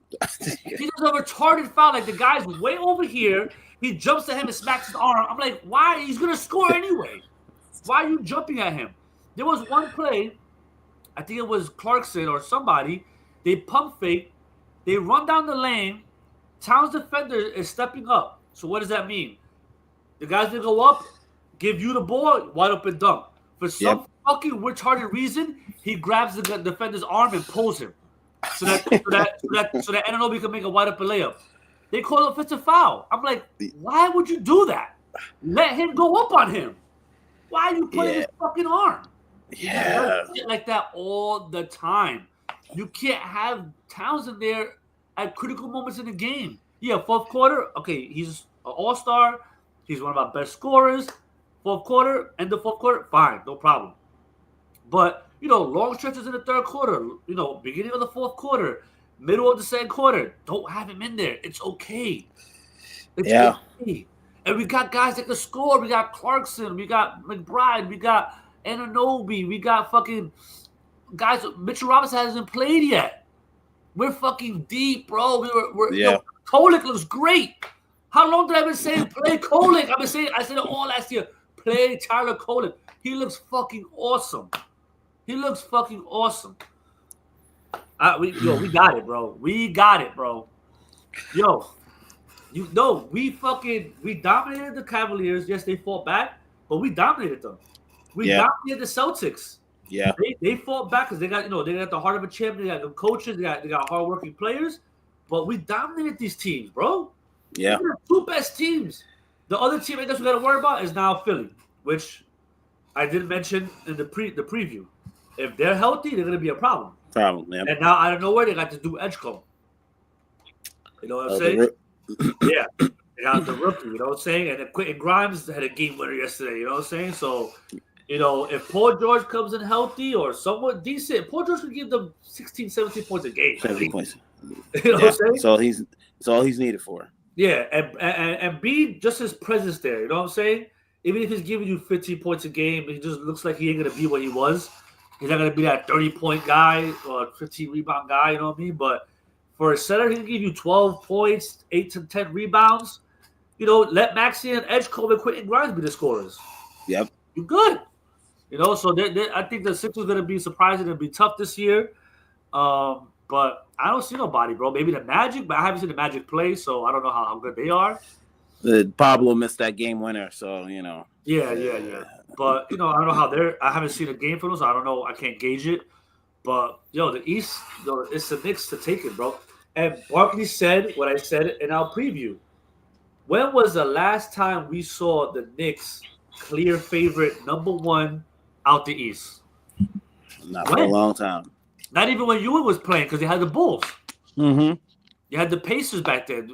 He does a retarded foul. Like, the guy's way over here. He jumps at him and smacks his arm. I'm like, why? He's going to score anyway. Why are you jumping at him? There was one play, I think it was Clarkson or somebody. They pump fake. They run down the lane. Towns defender is stepping up. So what does that mean? The guy's going to go up, give you the ball, wide open dunk. For some fucking retarded reason, he grabs the defender's arm and pulls him. So that Anunoby can make a wide open layup. They call it offensive foul. I'm like, why would you do that? Let him go up on him. Why are you putting his fucking arm? Yeah. Shit like that all the time. You can't have Towns in there at critical moments in the game. Yeah, 4th quarter. Okay, he's an all-star. He's one of our best scorers. 4th quarter, end of 4th quarter, fine, no problem. But, you know, long stretches in the 3rd quarter, you know, beginning of the 4th quarter, middle of the 2nd quarter, don't have him in there. It's okay. It's okay. And we got guys that can score. We got Clarkson. We got McBride. We got Anunoby. We got fucking guys. Mitchell Robinson hasn't played yet. We're fucking deep, bro. You know, Kolek looks great. How long did I been saying play Kolek? I said it all last year. Play Tyler Kolek. He looks fucking awesome. He looks fucking awesome. We got it, bro. We got it, bro. Yo, we dominated the Cavaliers. Yes, they fought back, but we dominated them. We dominated the Celtics. Yeah, they fought back because they got the heart of a champion. They got good coaches. They got hardworking players. But we dominated these teams, bro. Yeah, we're the 2 best teams. The other team I guess we got to worry about is now Philly, which I didn't mention in the preview. If they're healthy, they're going to be a problem. Yeah. And now out of nowhere, they got to do Edgecombe. You know what I'm saying? Yeah. They got the rookie, you know what I'm saying? And then Quentin Grimes had a game winner yesterday, you know what I'm saying? So, you know, if Paul George comes in healthy or somewhat decent, Paul George could give them 16, 17 points a game. 17 points. You know what I'm saying? So it's all he's needed for. Yeah, and B, just his presence there, you know what I'm saying? Even if he's giving you 15 points a game, he just looks like he ain't going to be what he was. He's not going to be that 30-point guy or 15-rebound guy, you know what I mean? But for a center, he can give you 12 points, 8 to 10 rebounds. You know, let Maxey and Edgecombe and Quentin Grimes be the scorers. Yep. You're good. You know, so I think the Sixers are going to be surprising and be tough this year. But I don't see nobody, bro. Maybe the Magic, but I haven't seen the Magic play, so I don't know how good they are. Pablo missed that game winner, so, you know. Yeah. But, you know, I don't know I haven't seen a game for them, so I don't know. I can't gauge it. But, the East, it's the Knicks to take it, bro. And Barkley said what I said in our preview. When was the last time we saw the Knicks clear favorite number 1 out the East? Not for a long time. Not even when Ewing was playing because they had the Bulls. Mm-hmm. You had the Pacers back then.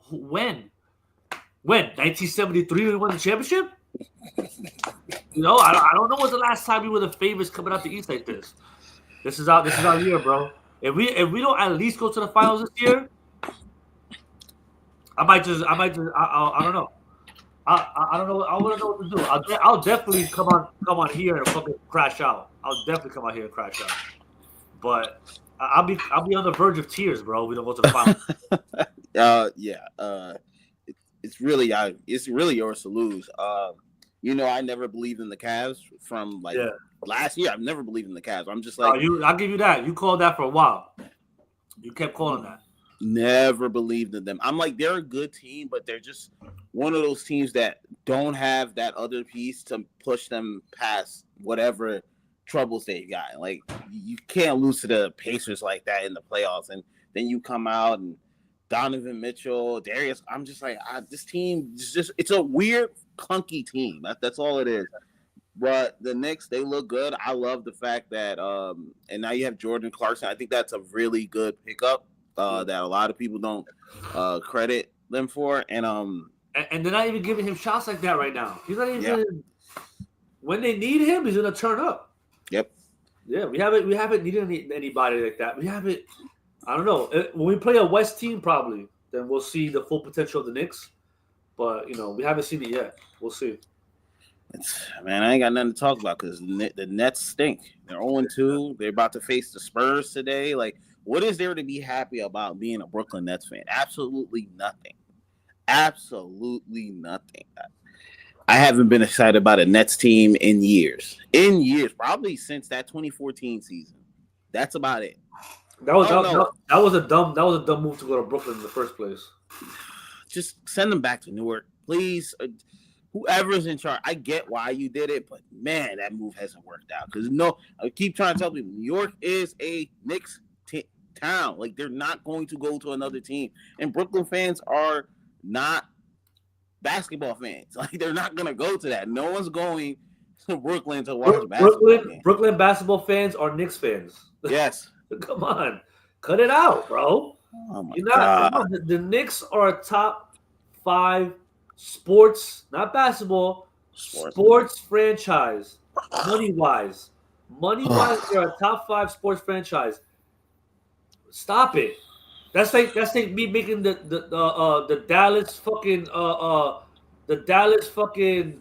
When? 1973 we won the championship? You know, I don't know when's the last time we were the favorites coming out the East like this. This is our year, bro. If we don't at least go to the finals this year, I don't know. I don't know. I wouldn't know what to do. I'll definitely come on here and fucking crash out. I'll definitely come out here and crash out. But I'll be on the verge of tears, bro. We don't go to the finals. It's really yours to lose. I never believed in the Cavs from last year. I've never believed in the Cavs. I'm just like, I'll give you that. You called that for a while. You kept calling that. Never believed in them. I'm like, they're a good team, but they're just one of those teams that don't have that other piece to push them past whatever troubles they've got. Like, you can't lose to the Pacers like that in the playoffs, and then you come out and Donovan Mitchell, Darius. I'm just like, this team is it's a weird, clunky team. That's all it is. But the Knicks, they look good. I love the fact that, and now you have Jordan Clarkson. I think that's a really good pickup. That a lot of people don't credit them for, and they're not even giving him shots like that right now. He's not even when they need him, he's gonna turn up. Yep. Yeah, we haven't needed anybody like that. We haven't. I don't know. When we play a West team, probably then we'll see the full potential of the Knicks. But we haven't seen it yet. We'll see. Man, I ain't got nothing to talk about because the Nets stink. They're 0-2. They're about to face the Spurs today. Like, what is there to be happy about being a Brooklyn Nets fan? Absolutely nothing. Absolutely nothing. I haven't been excited about a Nets team in years. Probably since that 2014 season. That's about it. That was a dumb move to go to Brooklyn in the first place. Just send them back to Newark, please. Whoever's in charge, I get why you did it, but man, that move hasn't worked out. Because I keep trying to tell people, New York is a Knicks town. Like, they're not going to go to another team, and Brooklyn fans are not basketball fans. Like, they're not going to go to that. No one's going to Brooklyn to watch basketball. Brooklyn basketball fans are Knicks fans. Yes. Come on, cut it out, bro. Oh my God. The Knicks are a top 5 sports, not basketball, sports franchise. Money wise, they're a top 5 sports franchise. Stop it. That's like me making the Dallas fucking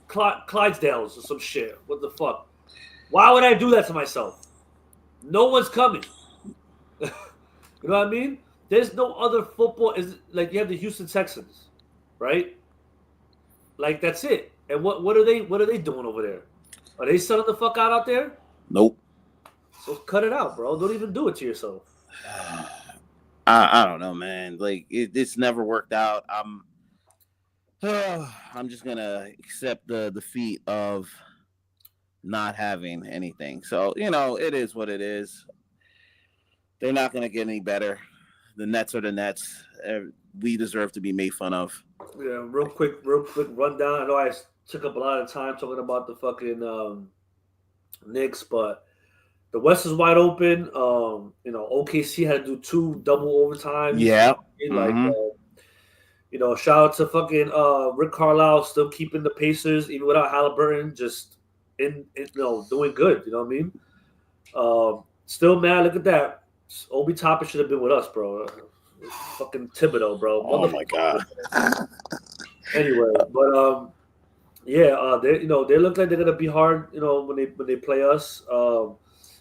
Clydesdales or some shit. What the fuck? Why would I do that to myself? No one's coming. You know what I mean? There's no other football. Is like you have the Houston Texans, right? Like, that's it. And what are they doing over there? Are they selling the fuck out there? Nope. So cut it out, bro. Don't even do it to yourself. I don't know, man. Like, it's never worked out. I'm just gonna accept the defeat of not having anything. So, it is what it is. They're not gonna get any better. The Nets are the Nets. We deserve to be made fun of. Yeah, real quick rundown. I know I took up a lot of time talking about the fucking Knicks, but the West is wide open. OKC had to do 2 double overtimes. Yeah. Shout out to fucking Rick Carlisle still keeping the Pacers even without Halliburton, just doing good. You know what I mean? Still, man, look at that. Obi Toppin should have been with us, bro. Fucking Thibodeau, bro. Oh my God. Anyway, but they look like they're gonna be hard. When they play us.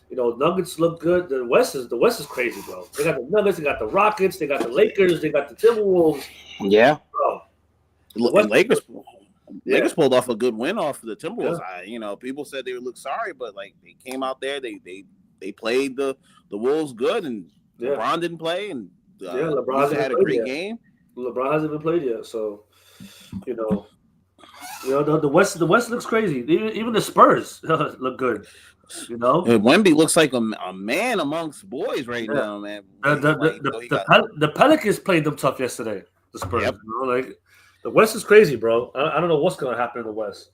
Nuggets look good. The West is crazy, bro. They got the Nuggets, they got the Rockets, they got the Lakers, they got the Timberwolves. Yeah. Bro. Lakers pulled off a good win off of the Timberwolves. Yeah. People said they would look sorry, but like they came out there, they played the Wolves good, and LeBron didn't play, and LeBron had a great game. LeBron hasn't even played yet, so the West looks crazy. Even the Spurs look good. Wemby looks like a man amongst boys right now, man. The Pelicans played them tough yesterday. The Spurs, yep. Like the West is crazy, bro. I don't know what's going to happen in the West.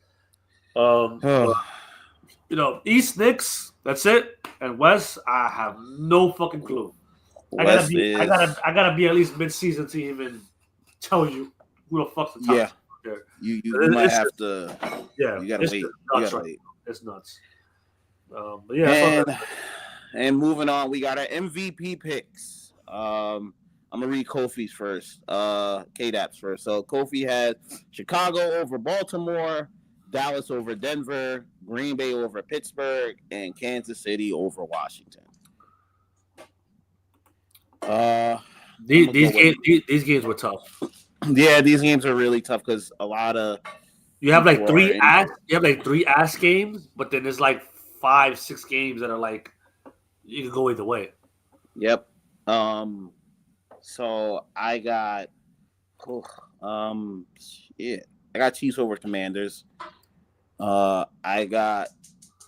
East Knicks, that's it, and West, I have no fucking clue. I gotta be at least mid-season to even tell you who the fuck's the top. Yeah, there. You might have to. Yeah, you gotta wait. Nuts, right? It's nuts. But yeah, And moving on, we got our MVP picks. I'm gonna read Kofi's first. KDAP's first. So Kofi had Chicago over Baltimore, Dallas over Denver, Green Bay over Pittsburgh, and Kansas City over Washington. These games were tough. Yeah, these games are really tough because a lot of you have like three ass games, but then there's like 5-6 games that are like you can go either way. Yep. So I got I got Chiefs over Commanders. I got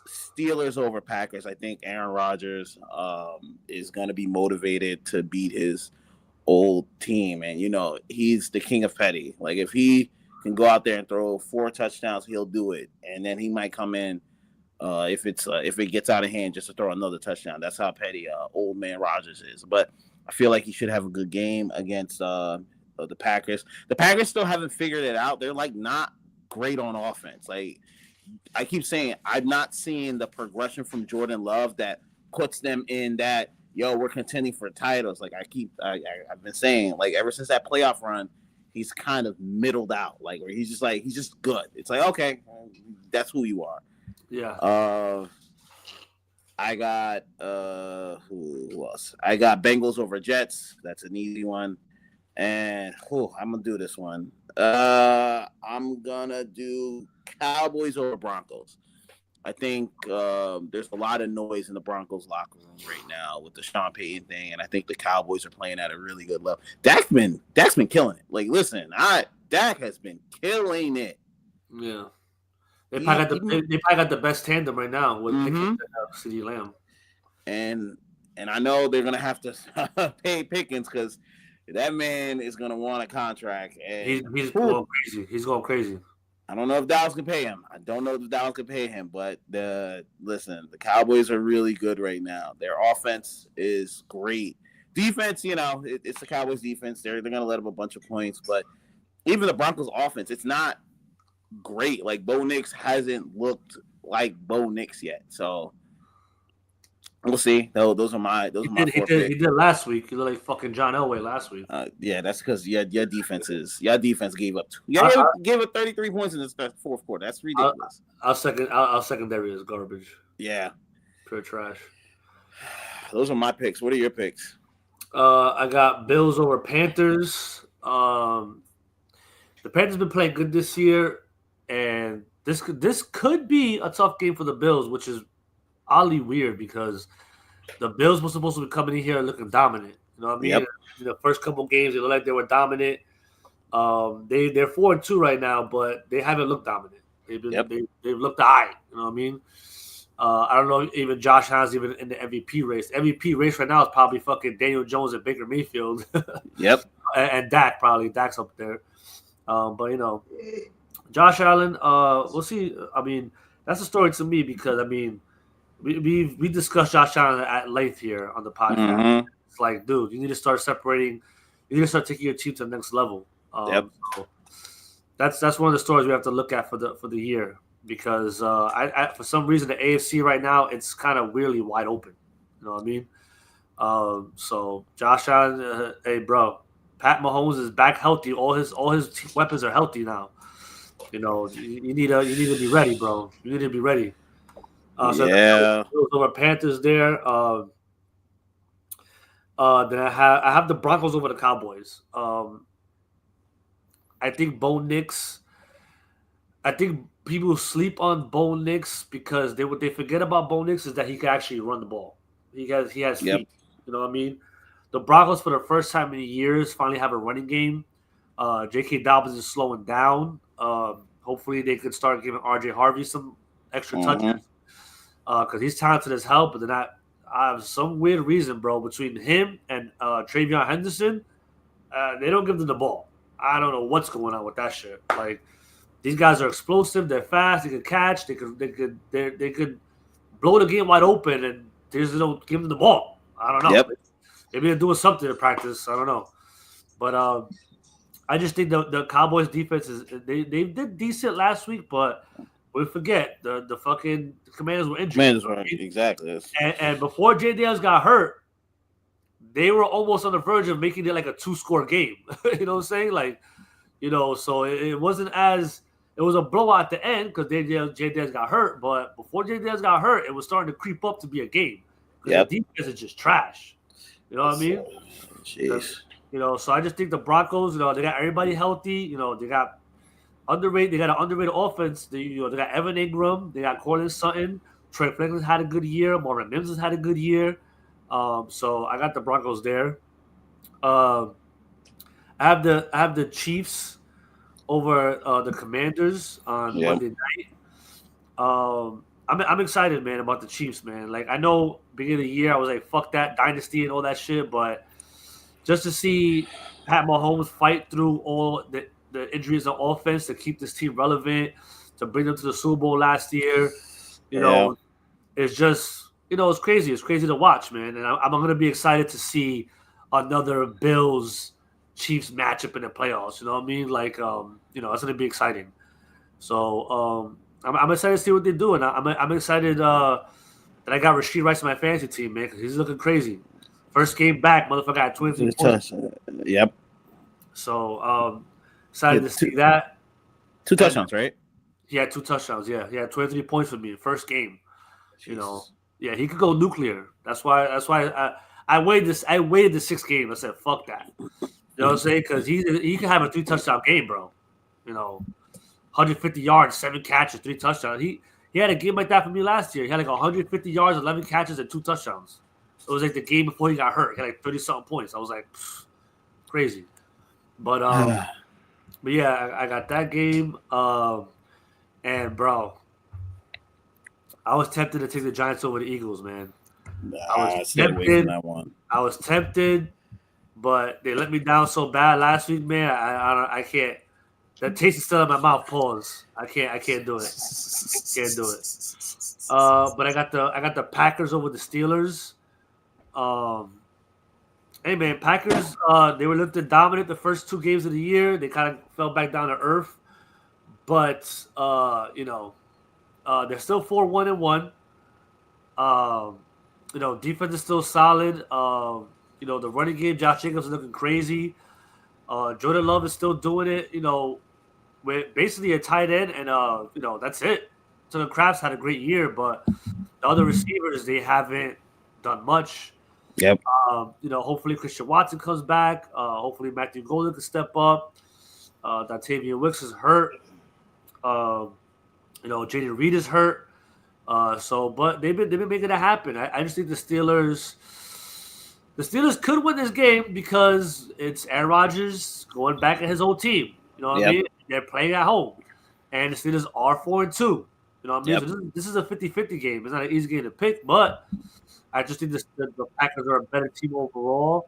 Steelers over Packers. I think Aaron Rodgers is going to be motivated to beat his old team, and he's the king of petty. Like if he can go out there and throw 4 touchdowns, he'll do it, and then he might come in if it gets out of hand just to throw another touchdown. That's how petty old man Rodgers is. But I feel like he should have a good game against the Packers. The Packers still haven't figured it out. They're like not great on offense. Like I keep saying, I'm not seeing the progression from Jordan Love that puts them in that, we're contending for titles. Like I've been saying, like ever since that playoff run, he's kind of middled out. Like where he's just good. It's like, okay, that's who you are. Yeah. I got who else? I got Bengals over Jets. That's an easy one. And I'm gonna do this one. I'm gonna do Cowboys over Broncos. I think there's a lot of noise in the Broncos locker room right now with the Sean Payton thing, and I think the Cowboys are playing at a really good level. Dak's been killing it. Like, listen, Dak has been killing it. Yeah, they probably got the best tandem right now with Pickens and CeeDee Lamb. And I know they're gonna have to pay Pickens because that man is gonna want a contract. And he's going crazy. He's going crazy. I don't know if Dallas can pay him. But the Cowboys are really good right now. Their offense is great. Defense, it's the Cowboys defense. They're going to let up a bunch of points. But even the Broncos offense, it's not great. Like, Bo Nix hasn't looked like Bo Nix yet. So, we'll see. Those are my four picks. He did last week. He looked like fucking John Elway last week. Yeah, that's because your defense gave up. Gave up 33 points in the fourth quarter. That's ridiculous. I'll secondary is garbage. Yeah, pure trash. Those are my picks. What are your picks? I got Bills over Panthers. The Panthers been playing good this year, and this could be a tough game for the Bills, which is oddly weird because the Bills were supposed to be coming in here looking dominant. You know what I mean? Yep. In the first couple of games, they looked like they were dominant. They're 4-2 right now, but they haven't looked dominant. They've looked all right. You know what I mean? I don't know even Josh Allen's even in the MVP race. MVP race right now is probably fucking Daniel Jones and Baker Mayfield. Yep. and Dak probably. Dak's up there. But Josh Allen. We'll see. I mean, that's a story to me because we discussed Josh Allen at length here on the podcast. Mm-hmm. It's like, dude, you need to start separating. You need to start taking your team to the next level. Yep. So that's one of the stories we have to look at for the year because I for some reason the AFC right now it's kind of weirdly wide open. You know what I mean? So Josh Allen, hey bro, Pat Mahomes is back healthy. All his weapons are healthy now. You need to be ready, bro. You need to be ready. So over Panthers there. Then I have the Broncos over the Cowboys. I think Bo Nix. I think people sleep on Bo Nix because what they forget about Bo Nix is that he can actually run the ball. He has feet. Yep. You know what I mean? The Broncos for the first time in years finally have a running game. J.K. Dobbins is slowing down. Hopefully they could start giving R.J. Harvey some extra touches because he's talented as hell. But then I have some weird reason, bro, between him and Travion Henderson, they don't give them the ball. I don't know what's going on with that shit. Like these guys are explosive, they're fast, they can catch, they could blow the game wide open, and they just don't give them the ball. I don't know. Yep. Maybe they're doing something in practice. I don't know, but I just think the Cowboys defense they did decent last week, but we forget the fucking Commanders were injured. Commanders were exactly. And before Jay Daniels got hurt, they were almost on the verge of making it like a 2-score game. You know what I'm saying? Like, so it wasn't as it was a blowout at the end because Jay Daniels got hurt. But before Jay Daniels got hurt, it was starting to creep up to be a game because the defense is just trash. You know what I mean? Jeez. So I just think the Broncos, they got everybody healthy. They got underrated. They got an underrated offense. They got Evan Ingram. They got Cortland Sutton. Trey Franklin's had a good year. Marvin Mims has had a good year. So I got the Broncos there. I have the Chiefs over the Commanders on Monday night. I'm excited, man, about the Chiefs, man. Like, I know beginning of the year I was like, fuck that dynasty and all that shit, but just to see Pat Mahomes fight through all the injuries on offense to keep this team relevant, to bring them to the Super Bowl last year, it's just, it's crazy. It's crazy to watch, man. And I'm going to be excited to see another Bills-Chiefs matchup in the playoffs. You know what I mean? Like, it's going to be exciting. So, I'm excited to see what they do, and I'm excited that I got Rashid Rice on my fantasy team, man, because he's looking crazy. First game back, motherfucker had 23 points. Yep. So excited to see that. 2 touchdowns, right? He had 2 touchdowns. Yeah, he had 23 points for me first game. Jesus. Yeah, he could go nuclear. That's why I waited this. I waited the 6th game. I said, fuck that. You know what I'm saying? Because he can have a 3 touchdown game, bro. 150 yards, 7 catches, 3 touchdowns. He had a game like that for me last year. He had like 150 yards, 11 catches, and 2 touchdowns. It was like the game before he got hurt. He had like 30-something points. I was like, crazy. But yeah, I got that game. And bro, I was tempted to take the Giants over the Eagles, man. I was tempted, but they let me down so bad last week, man. I can't. That taste is still in my mouth. Pause. I can't do it. Can't do it. But I got the Packers over the Steelers. Hey man, Packers. They were looking dominant the first 2 games of the year. They kind of fell back down to earth, but they're still 4-1-1. Defense is still solid. The running game, Josh Jacobs is looking crazy. Jordan Love is still doing it. With basically a tight end, and that's it. So the Crafts had a great year, but the other receivers, they haven't done much. Yep. Hopefully Christian Watson comes back. Hopefully Matthew Golden can step up. Dontavian Wicks is hurt. Jaden Reed is hurt. But they've been making it happen. I just think the Steelers could win this game because it's Aaron Rodgers going back at his old team. You know what I mean? They're playing at home. And the Steelers are 4-2. You know what I mean? Yep. So this is a 50-50 game. It's not an easy game to pick, but I just think the Packers are a better team overall.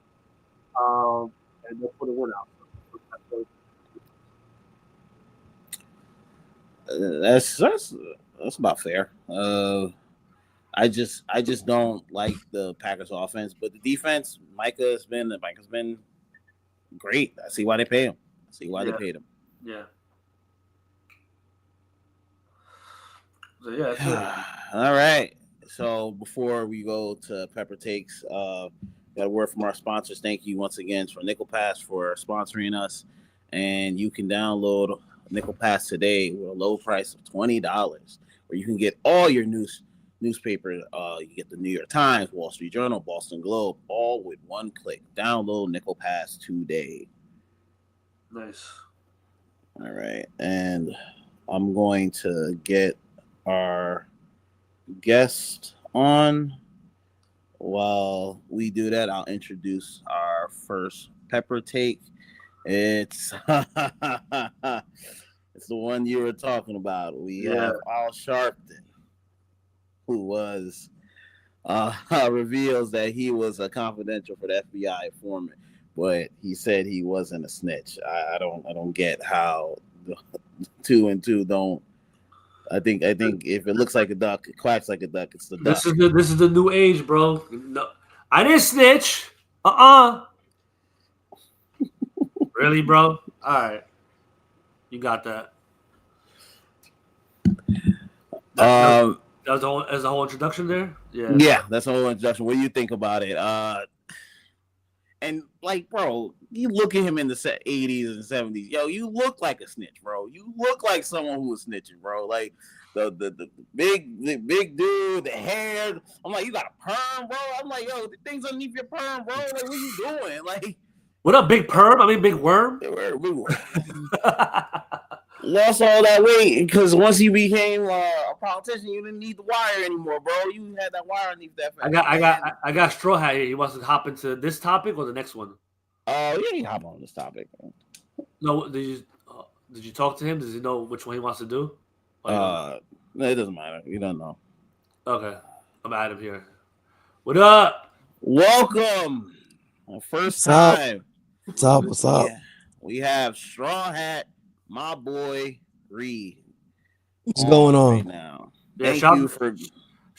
And they'll put a win out. That's about fair. I just don't like the Packers offense, but the defense, Micah's been great. I see why they pay him. They paid him. Yeah. So yeah. That's it. All right. So before we go to Pepper Takes, got a word from our sponsors. Thank you once again for Nickel Pass for sponsoring us. And you can download Nickel Pass today with a low price of $20, where you can get all your newspaper. You get the New York Times, Wall Street Journal, Boston Globe, all with one click. Download Nickel Pass today. Nice. All right. And I'm going to get our guest on. While we do that, I'll introduce our first Pepper Take. It's it's the one you were talking about. We have Al Sharpton, who was reveals that he was a confidential for the FBI informant, but he said he wasn't a snitch. I don't get how 2 and 2 don't. I think if it looks like a duck, it quacks like a duck. It's the duck. This is the new age, bro. No, I didn't snitch. Really, bro? All right, you got that. Um, That's the whole introduction there. Yeah, that's the whole introduction. What do you think about it? And like, bro, you look at him in the 80s and 70s. Yo, you look like a snitch, bro. You look like someone who was snitching, bro. Like the big dude, the hair. I'm like, you got a perm, bro. I'm like, yo, the things underneath your perm, bro. Like, what you doing? Like, what up, big perm? I mean, big worm. Lost all that weight because once you became a politician, you didn't need the wire anymore, bro. You had that wire underneath that. I got Straw Hat here. He wants to hop into this topic or the next one. Oh, yeah, you hop on this topic. No, did you talk to him? Does he know which one he wants to do? No, it doesn't matter. You don't know. Okay, I'm at him here. What up? Welcome. First time. What's up? What's up? Yeah. We have Straw Hat, my boy Reed. What's going on right now? Yeah, shout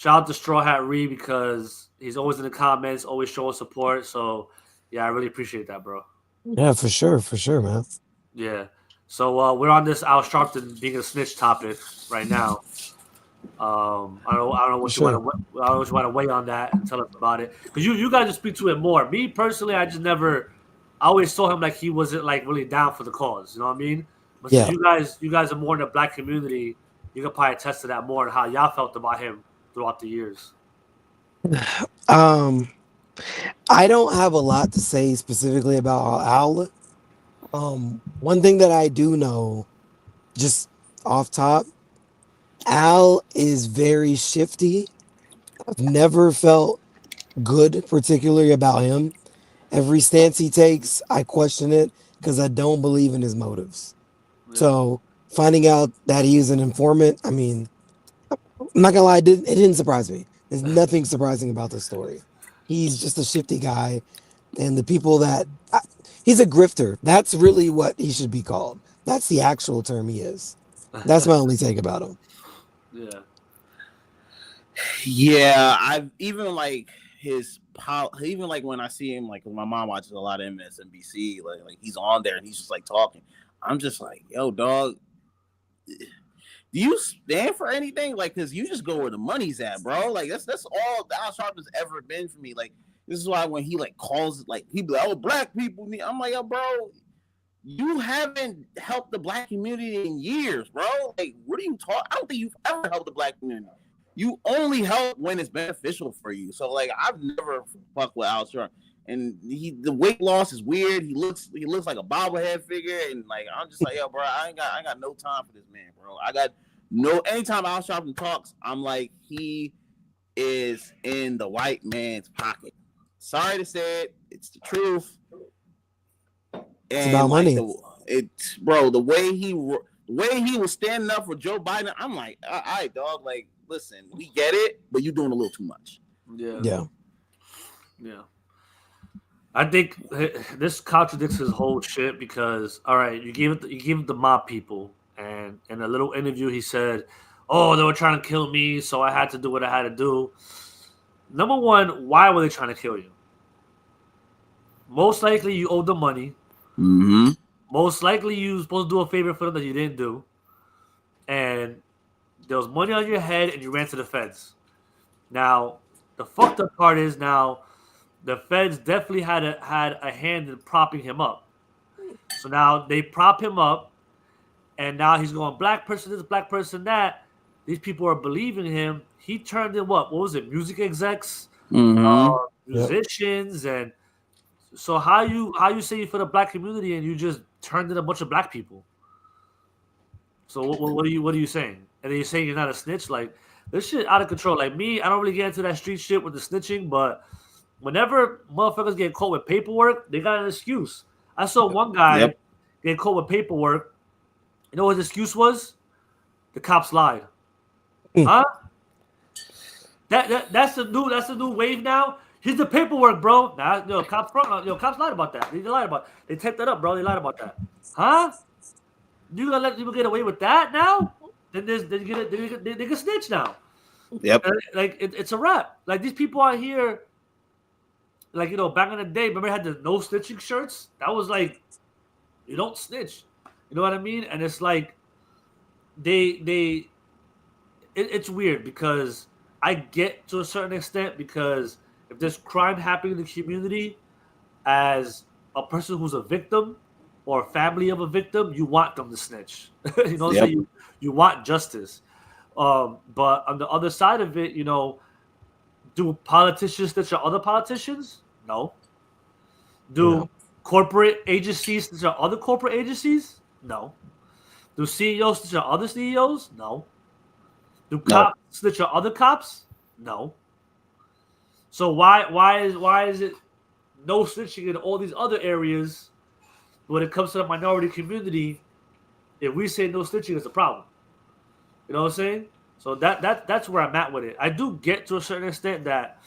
out to Straw Hat Reed because he's always in the comments, always showing support. So yeah, I really appreciate that, bro. Yeah, for sure, man. Yeah. So we're on this Al Sharpton being a snitch topic right now. I don't know what you want to weigh on that and tell us about it because you guys just speak to it more. Me personally, I always saw him like he wasn't like really down for the cause. You know what I mean? But Yeah. since you guys are more in the black community, you can probably attest to that more and how y'all felt about him throughout the years. I don't have a lot to say specifically about Al. One thing that I do know, just off top, Al is very shifty. I've never felt good, particularly about him. Every stance he takes, I question it because I don't believe in his motives. Yeah. So finding out that he is an informant, I mean, I'm not gonna lie, it didn't surprise me. There's nothing surprising about this story. He's just a shifty guy, and the people he's a grifter. That's really what he should be called. That's the actual term he is. That's my only take about him. Yeah. Yeah, I've even like even like when I see him, like my mom watches a lot of MSNBC, like he's on there and he's just like talking. I'm just like, yo, dog, do you stand for anything? Like, cause you just go where the money's at, bro. Like that's all Al Sharpton's ever been for me. Like, this is why when he like calls, like he be like, oh, black people need. I'm like, yo, bro, you haven't helped the black community in years, bro. Like, what are you talking? I don't think you've ever helped the black community. You only help when it's beneficial for you. So like, I've never fucked with Al Sharpton. And the weight loss is weird. He looks like a bobblehead figure, and like I'm just like, yo, bro, I ain't got no time for this man, bro. I got no. Anytime Al Sharpton talks, I'm like, he is in the white man's pocket. Sorry to say it, it's the truth. It's about money. The way he was standing up for Joe Biden, I'm like, all right, dog. Like, listen, we get it, but you're doing a little too much. Yeah. I think this contradicts his whole shit because, all right, you gave it the mob people, and in a little interview he said, "Oh, they were trying to kill me, so I had to do what I had to do." Number one, why were they trying to kill you? Most likely, you owed them money. Mm-hmm. Most likely, you were supposed to do a favor for them that you didn't do, and there was money on your head, and you ran to the feds. Now, the fucked up part is now. The feds definitely had a hand in propping him up. So now they prop him up, and now he's going black person this, black person that. These people are believing him. He turned in what was it? Music execs, musicians, and so how you say you for the black community and you just turned in a bunch of black people. So what are you saying? And then you're saying you're not a snitch? Like this shit out of control. Like me, I don't really get into that street shit with the snitching, but. Whenever motherfuckers get caught with paperwork, they got an excuse. I saw one guy get caught with paperwork. You know what his excuse was? The cops lied. Huh? That's the new wave now. Here's the paperwork, bro. Nah, cops lied about that. They lied about it. They typed that up, bro. They lied about that. Huh? You gonna let people get away with that now? Then they can snitch now. Yep. Like it's a wrap. Like these people out here. Like, back in the day, remember I had the no snitching shirts? That was like, you don't snitch. You know what I mean? And it's like, it's it's weird because I get to a certain extent because if there's crime happening in the community, as a person who's a victim or a family of a victim, you want them to snitch. You know what I'm saying? You want justice. But on the other side of it, do politicians snitch on other politicians? No. Do corporate agencies snitch on other corporate agencies? No. Do CEOs snitch on other CEOs? No. Do cops snitch on other cops? No. So why is it no snitching in all these other areas? When it comes to the minority community, if we say no snitching, it's a problem. You know what I'm saying? So that's where I'm at with it. I do get to a certain extent that,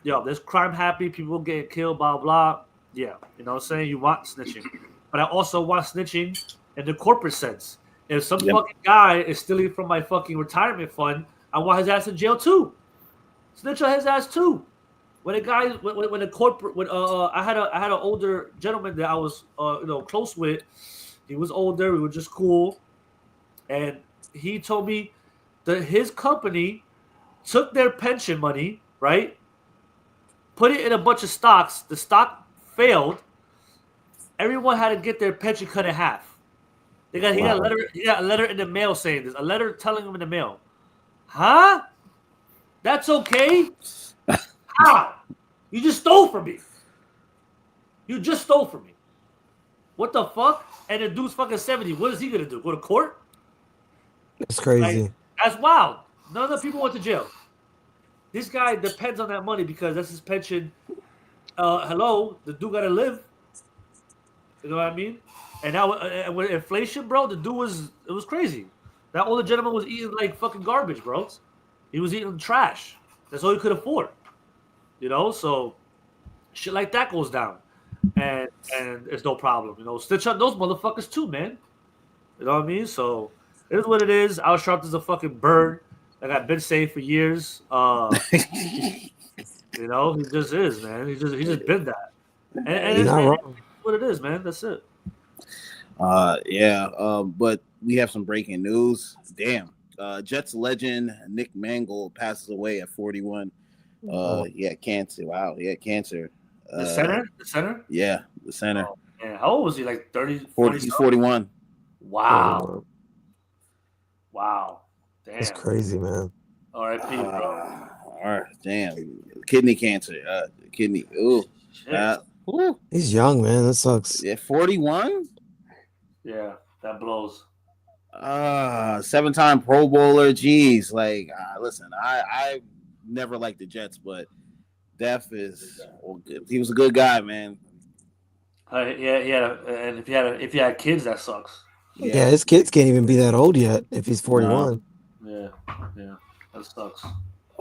there's crime happening, people getting killed, blah blah. Yeah, you know what I'm saying? You want snitching, but I also want snitching in the corporate sense. If some fucking guy is stealing from my fucking retirement fund, I want his ass in jail too. Snitch on his ass too. When a guy, when a corporate, I had an older gentleman that I was, close with. He was older. We were just cool, and he told me that his company took their pension money, right? Put it in a bunch of stocks. The stock failed. Everyone had to get their pension cut in half. He got a letter. He got a letter in the mail saying this. A letter telling him in the mail. Huh? That's okay. How? You just stole from me. You just stole from me. What the fuck? And the dude's fucking 70. What is he gonna do? Go to court? It's crazy. Like, that's wild. None of the people went to jail. This guy depends on that money because that's his pension. Hello, the dude gotta live. You know what I mean? And now with inflation, bro, the dude was crazy. That older gentleman was eating like fucking garbage, bro. He was eating trash. That's all he could afford. So shit like that goes down. And it's no problem. Stitch on those motherfuckers too, man. You know what I mean? So it is what it is. Al Sharpton's a fucking bird that I've been saying for years. He just is, man. He just been that. And it's what it is, man. That's it. But we have some breaking news. Damn. Jets legend Nick Mangold passes away at 41. Cancer. Wow, cancer. The center? Yeah, the center. Oh, man. How old was he? Like 30? 40, he's 41. Wow. Wow. Damn. That's crazy, man. R.I.P., bro. All right, damn. Kidney cancer. Kidney. Ooh. He's young, man. That sucks. Yeah, 41? Yeah, that blows. 7-time Pro Bowler. Jeez. Like, listen, I never liked the Jets, but Def is he was a good guy, man. And if you had kids, that sucks. Yeah, his kids can't even be that old yet if he's 41. Yeah, that sucks.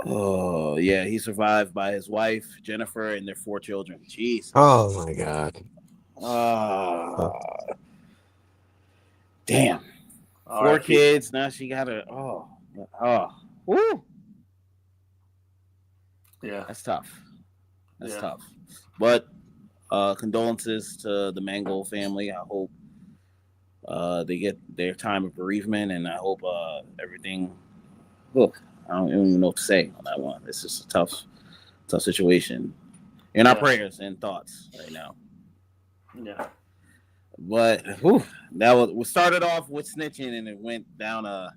Oh yeah, he survived by his wife Jennifer and their 4 children. Jeez. Oh my God. Damn. 4 kids. Now she got her. Woo. Yeah, that's tough. That's tough. But condolences to the Mangold family. I hope they get their time of bereavement, and I hope everything. Look, I don't even know what to say on that one. It's just a tough situation. In our prayers and thoughts right now. Yeah. But we started off with snitching, and it went down a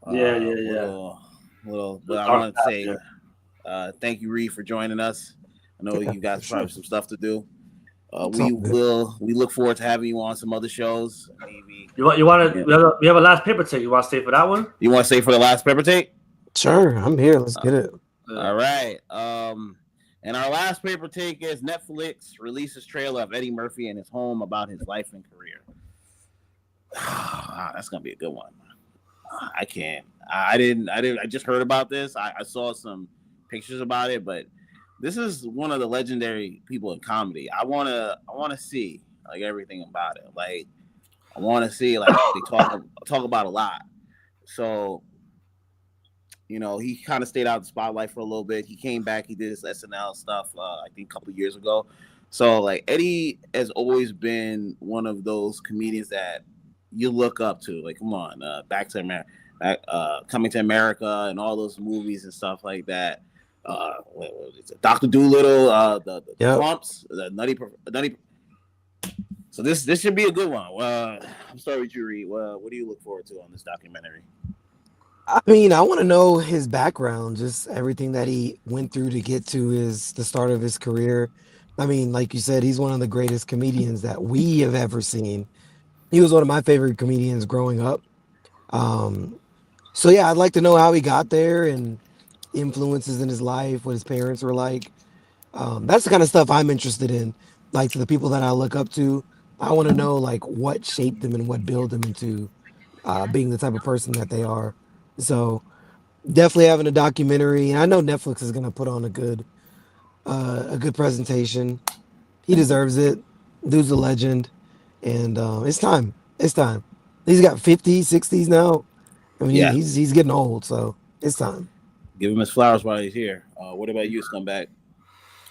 little. But I want to say thank you, Reed, for joining us. I know you guys probably have some stuff to do. We look forward to having you on some other shows. Maybe you want to? We have a last paper take. You want to stay for that one? You want to stay for the last paper take? Sure, I'm here. Let's get it. All right. And our last paper take is Netflix releases trailer of Eddie Murphy in his home about his life and career. That's gonna be a good one. I can't. I didn't. I just heard about this. I saw some pictures about it, but this is one of the legendary people in comedy. I wanna see like everything about it. Like I want to see like they talk about a lot. So he kind of stayed out of the spotlight for a little bit. He came back. He did his SNL stuff. I think a couple of years ago. So like Eddie has always been one of those comedians that you look up to. Like, come on, back to America. Coming to America and all those movies and stuff like that. What is it? Dr. Dolittle, the Clumps, the Nutty. So this should be a good one. I'm sorry, Jury. What do you look forward to on this documentary? I mean, I want to know his background, just everything that he went through to get to the start of his career. I mean, like you said, he's one of the greatest comedians that we have ever seen. He was one of my favorite comedians growing up. So yeah, I'd like to know how he got there and influences in his life, what his parents were like. That's the kind of stuff I'm interested in. Like to the people that I look up to, I want to know like what shaped them and what built them into being the type of person that they are. So definitely having a documentary. And I know Netflix is gonna put on a good presentation. He deserves it. Dude's a legend, and it's time. It's time. He's got 50s, 60s now. I mean, he's getting old, so it's time. Give him his flowers while he's here. What about you, Scumbag?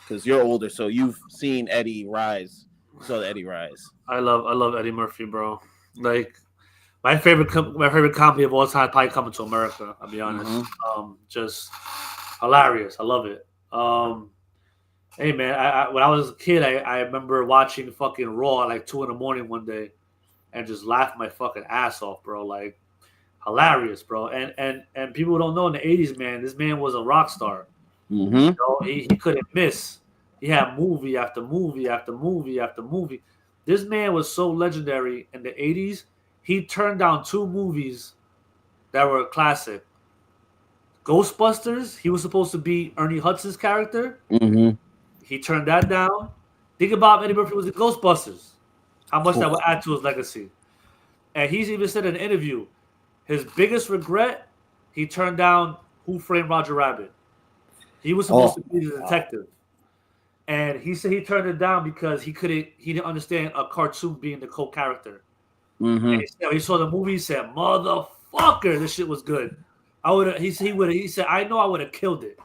Because you're older, so you've seen Eddie rise. You saw Eddie rise. I love Eddie Murphy, bro. Like my favorite comedy of all time, probably Coming to America. I'll be honest. Just hilarious. I love it. Hey man, I when I was a kid, I remember watching fucking Raw at like 2 a.m. one day, and just laughed my fucking ass off, bro. Like hilarious, bro. And people don't know in the 80s, man, this man was a rock star. Mm-hmm. You know, he couldn't miss. He had movie after movie after movie after movie. This man was so legendary in the 80s. He turned down 2 movies that were a classic. Ghostbusters, he was supposed to be Ernie Hudson's character. Mm-hmm. He turned that down. Think about Eddie Murphy was in Ghostbusters. How much that would add to his legacy. And he's even said in an interview, his biggest regret, he turned down Who Framed Roger Rabbit. He was supposed to be the detective. And he said he turned it down because he didn't understand a cartoon being the co-character. Mm-hmm. And he saw the movie, he said, motherfucker, this shit was good. He said, I know I would have killed it.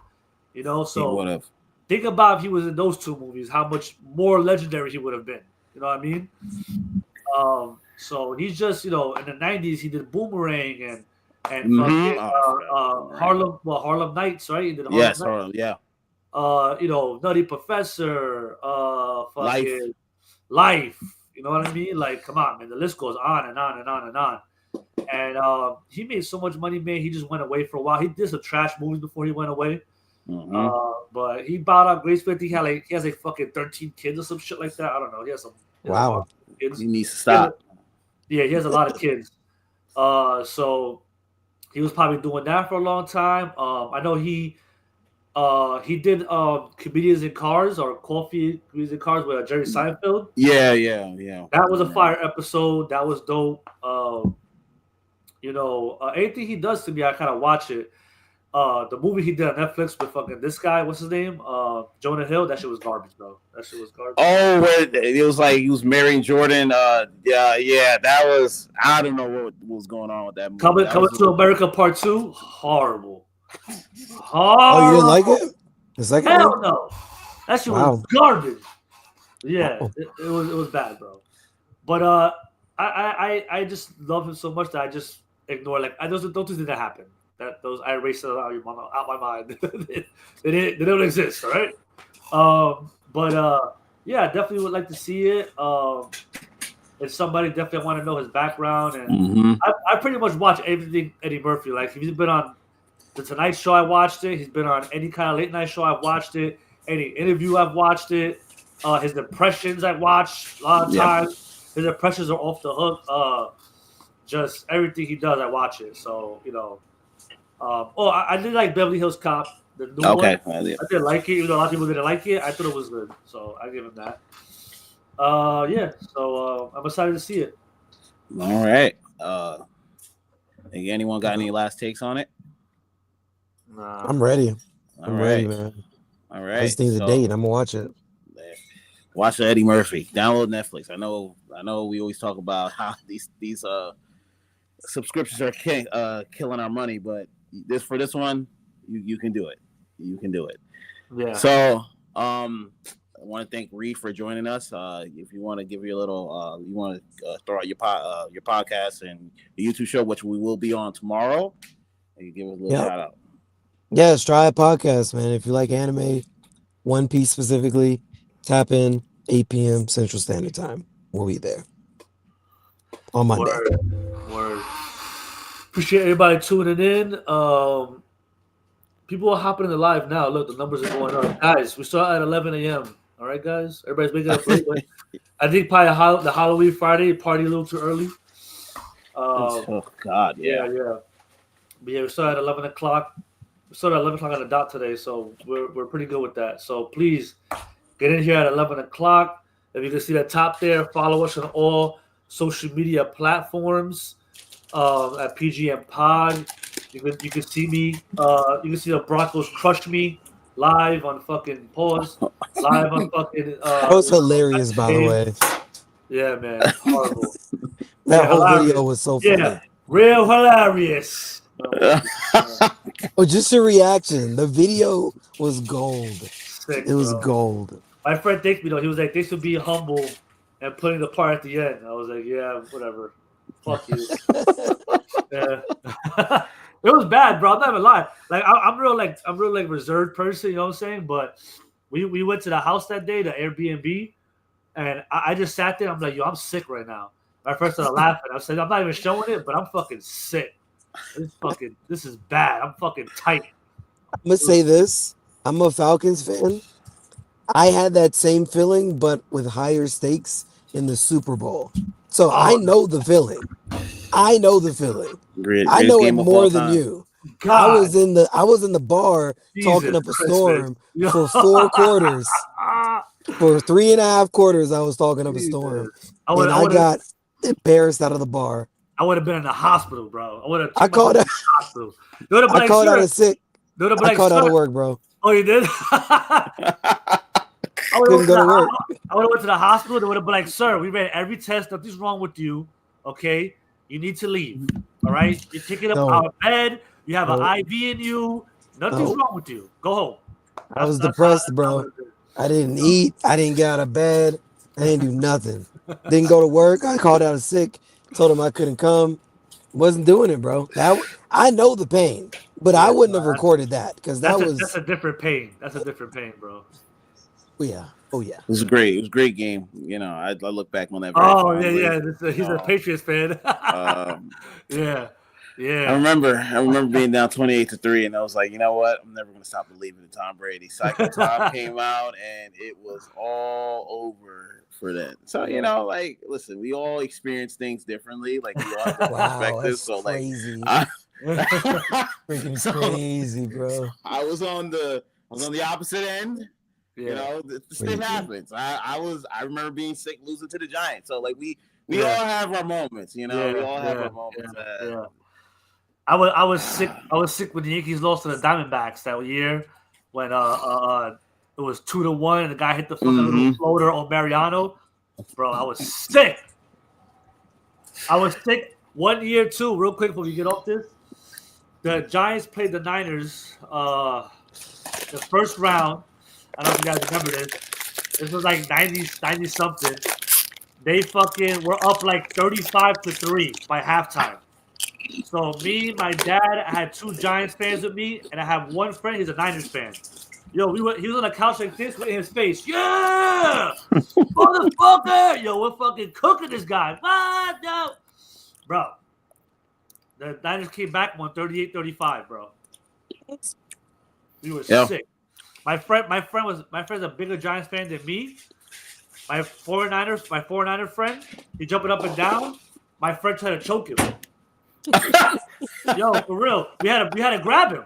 You know, so think about if he was in those 2 movies, how much more legendary he would have been. You know what I mean? So he's just, you know, in the 90s he did Boomerang and Harlem Nights, right? He did Harlem Nights. Yeah. You know, Nutty Professor, Life. You know what I mean? Like, come on, man. The list goes on and on and on and on. And he made so much money, man. He just went away for a while. He did some trash movies before he went away. Mm-hmm. But he bowed out gracefully. He has like fucking 13 kids or some shit like that. I don't know. He has some. Wow. Kids. He needs to stop. He has a lot of kids. So he was probably doing that for a long time. I know he did Comedians in Cars or Coffee Comedians in Cars with Jerry Seinfeld. Yeah. That was a fire episode. That was dope. You know, anything he does to me, I kind of watch it. The movie he did on Netflix with fucking this guy, what's his name? Jonah Hill. That shit was garbage, bro. That shit was garbage. Oh, it was like he was marrying Jordan. Yeah. That was, I don't know what was going on with that movie. Coming to America Part 2, horrible. Oh, you didn't like it? The second Hell one? no. That shit was garbage. Yeah, it was bad, bro. But I just love him so much that I just ignore. Like, I don't think that happened. I erased it out my mind. they don't exist, all right? Yeah, definitely would like to see it. If somebody definitely want to know his background, and I pretty much watch everything Eddie Murphy. Like, if he's been on The Tonight Show, I watched it. He's been on any kind of late night show, I've watched it. Any interview, I've watched it. His impressions, I watched a lot of times. His impressions are off the hook. Just everything he does, I watch it. So, you know. I did like Beverly Hills Cop, the new one. I did like it, even though a lot of people didn't like it. I thought it was good, so I give him that. So I'm excited to see it. All right. Anyone got any last takes on it? Nah. I'm ready. I'm ready, man. All right. I just need a date. I'm gonna watch it. Watch Eddie Murphy. Download Netflix. I know. We always talk about how these subscriptions are killing our money, but for this one, you can do it. You can do it. Yeah. So want to thank Reed for joining us. If you want to give you a little, you want to throw out your podcast and the YouTube show, which we will be on tomorrow, and you give us a little shout out. Yeah, try a podcast, man. If you like anime, One Piece specifically, tap in 8 p.m. Central Standard Time. We'll be there on Monday. Word. Appreciate everybody tuning in. People are hopping in the live now. Look, the numbers are going up. Guys, we start at 11 a.m. All right, guys? Everybody's making up late. I think probably the Halloween Friday party a little too early. Oh, God, yeah. But yeah, we start at 11 o'clock. We started at 11 o'clock on the dot today, so we're pretty good with that. So please get in here at 11 o'clock. If you can see the top there, follow us on all social media platforms at PGN Pod. You can see me. You can see the Broncos crush me live on fucking pause. Live on fucking. That was hilarious, by the way. Yeah, man, horrible. That whole video was so funny. Yeah, real hilarious. Oh, just your reaction. The video was gold. Sick, it was bro. gold. My friend thanked me though. He was like, "They should be humble and putting the part at the end." I was like, "Yeah, whatever. Fuck you." Yeah. It was bad, bro. I'm not even lying. Like I'm real reserved person. You know what I'm saying? But we went to the house that day, the Airbnb, and I just sat there. I'm like, "Yo, I'm sick right now." My friend started laughing. I said, "I'm not even showing it, but I'm fucking sick. This is bad. I'm fucking tight." I'm gonna say this. I'm a Falcons fan. I had that same feeling, but with higher stakes in the Super Bowl. So I know the feeling. I know the feeling. I know it more than you. God. I was in the bar talking up a storm for 4 quarters. For 3.5 quarters, I was talking up a storm. I got embarrassed out of the bar. I would have been in the hospital, bro. I called out. I called out a sick. I called out of work, bro. Oh, you did? I would have went to the hospital. They would have been like, "Sir, we ran every test. Nothing's wrong with you. Okay, you need to leave. All right, you're taking up our bed. You have an IV in you. Nothing's wrong with you. Go home." I was depressed, bro. I didn't eat. I didn't get out of bed. I didn't do nothing. Didn't go to work. I called out sick. Told him I couldn't come. Wasn't doing it, bro. I know the pain, but I wouldn't have recorded that because that's a different pain. That's a different pain, bro. Oh yeah. It was great. It was a great game. You know, I look back on that. Oh yeah. He's a Patriots fan. Yeah. I remember being down 28-3, and I was like, you know what? I'm never gonna stop believing in Tom Brady. Cycle Time came out, and it was all over for that. So you know, like, listen, we all experience things differently. Like, we all have different perspectives. So crazy. Freaking crazy, bro. I was on the opposite end. Yeah. You know, this thing happens. I remember being sick, losing to the Giants. So like we all have our moments. You know, we all have our moments. Yeah. I was sick. I was sick when the Yankees lost to the Diamondbacks that year when it was 2-1 and the guy hit the fucking little floater on Mariano. Bro, I was sick. I was sick 1 year too. Real quick before we get off this, the Giants played the Niners the first round. I don't know if you guys remember this. This was like 90 something. They fucking were up like 35-3 by halftime. So me, my dad, I had 2 Giants fans with me, and I have one friend. He's a Niners fan. Yo, he was on the couch like this with his face. Yeah, motherfucker. Yo, we're fucking cooking this guy. What? No, bro. The Niners came back, won 38-35, bro. We were sick. My friend's a bigger Giants fan than me. My 49er friend, he jumping up and down. My friend tried to choke him. Yo, for real. We had to grab him.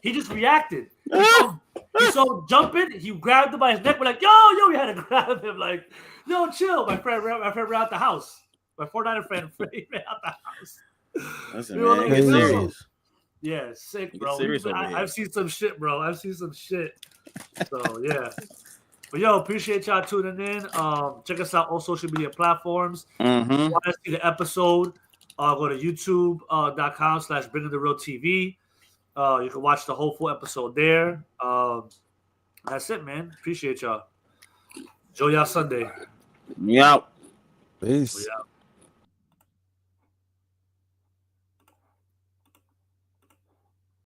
He just reacted. He saw jumping, he grabbed him by his neck. We're like, yo, we had to grab him. Like, yo, chill. My friend ran out the house. My 49er friend ran out the house. Listen, man, get serious. Yeah, sick, bro. I've seen some shit, bro. I've seen some shit. So yeah. But yo, appreciate y'all tuning in. Check us out on social media platforms. If you want to see the episode, go to youtube.com/BringingTheRealTV. You can watch the whole full episode there. That's it, man. Appreciate y'all. Enjoy y'all Sunday. Me out. Peace. We out.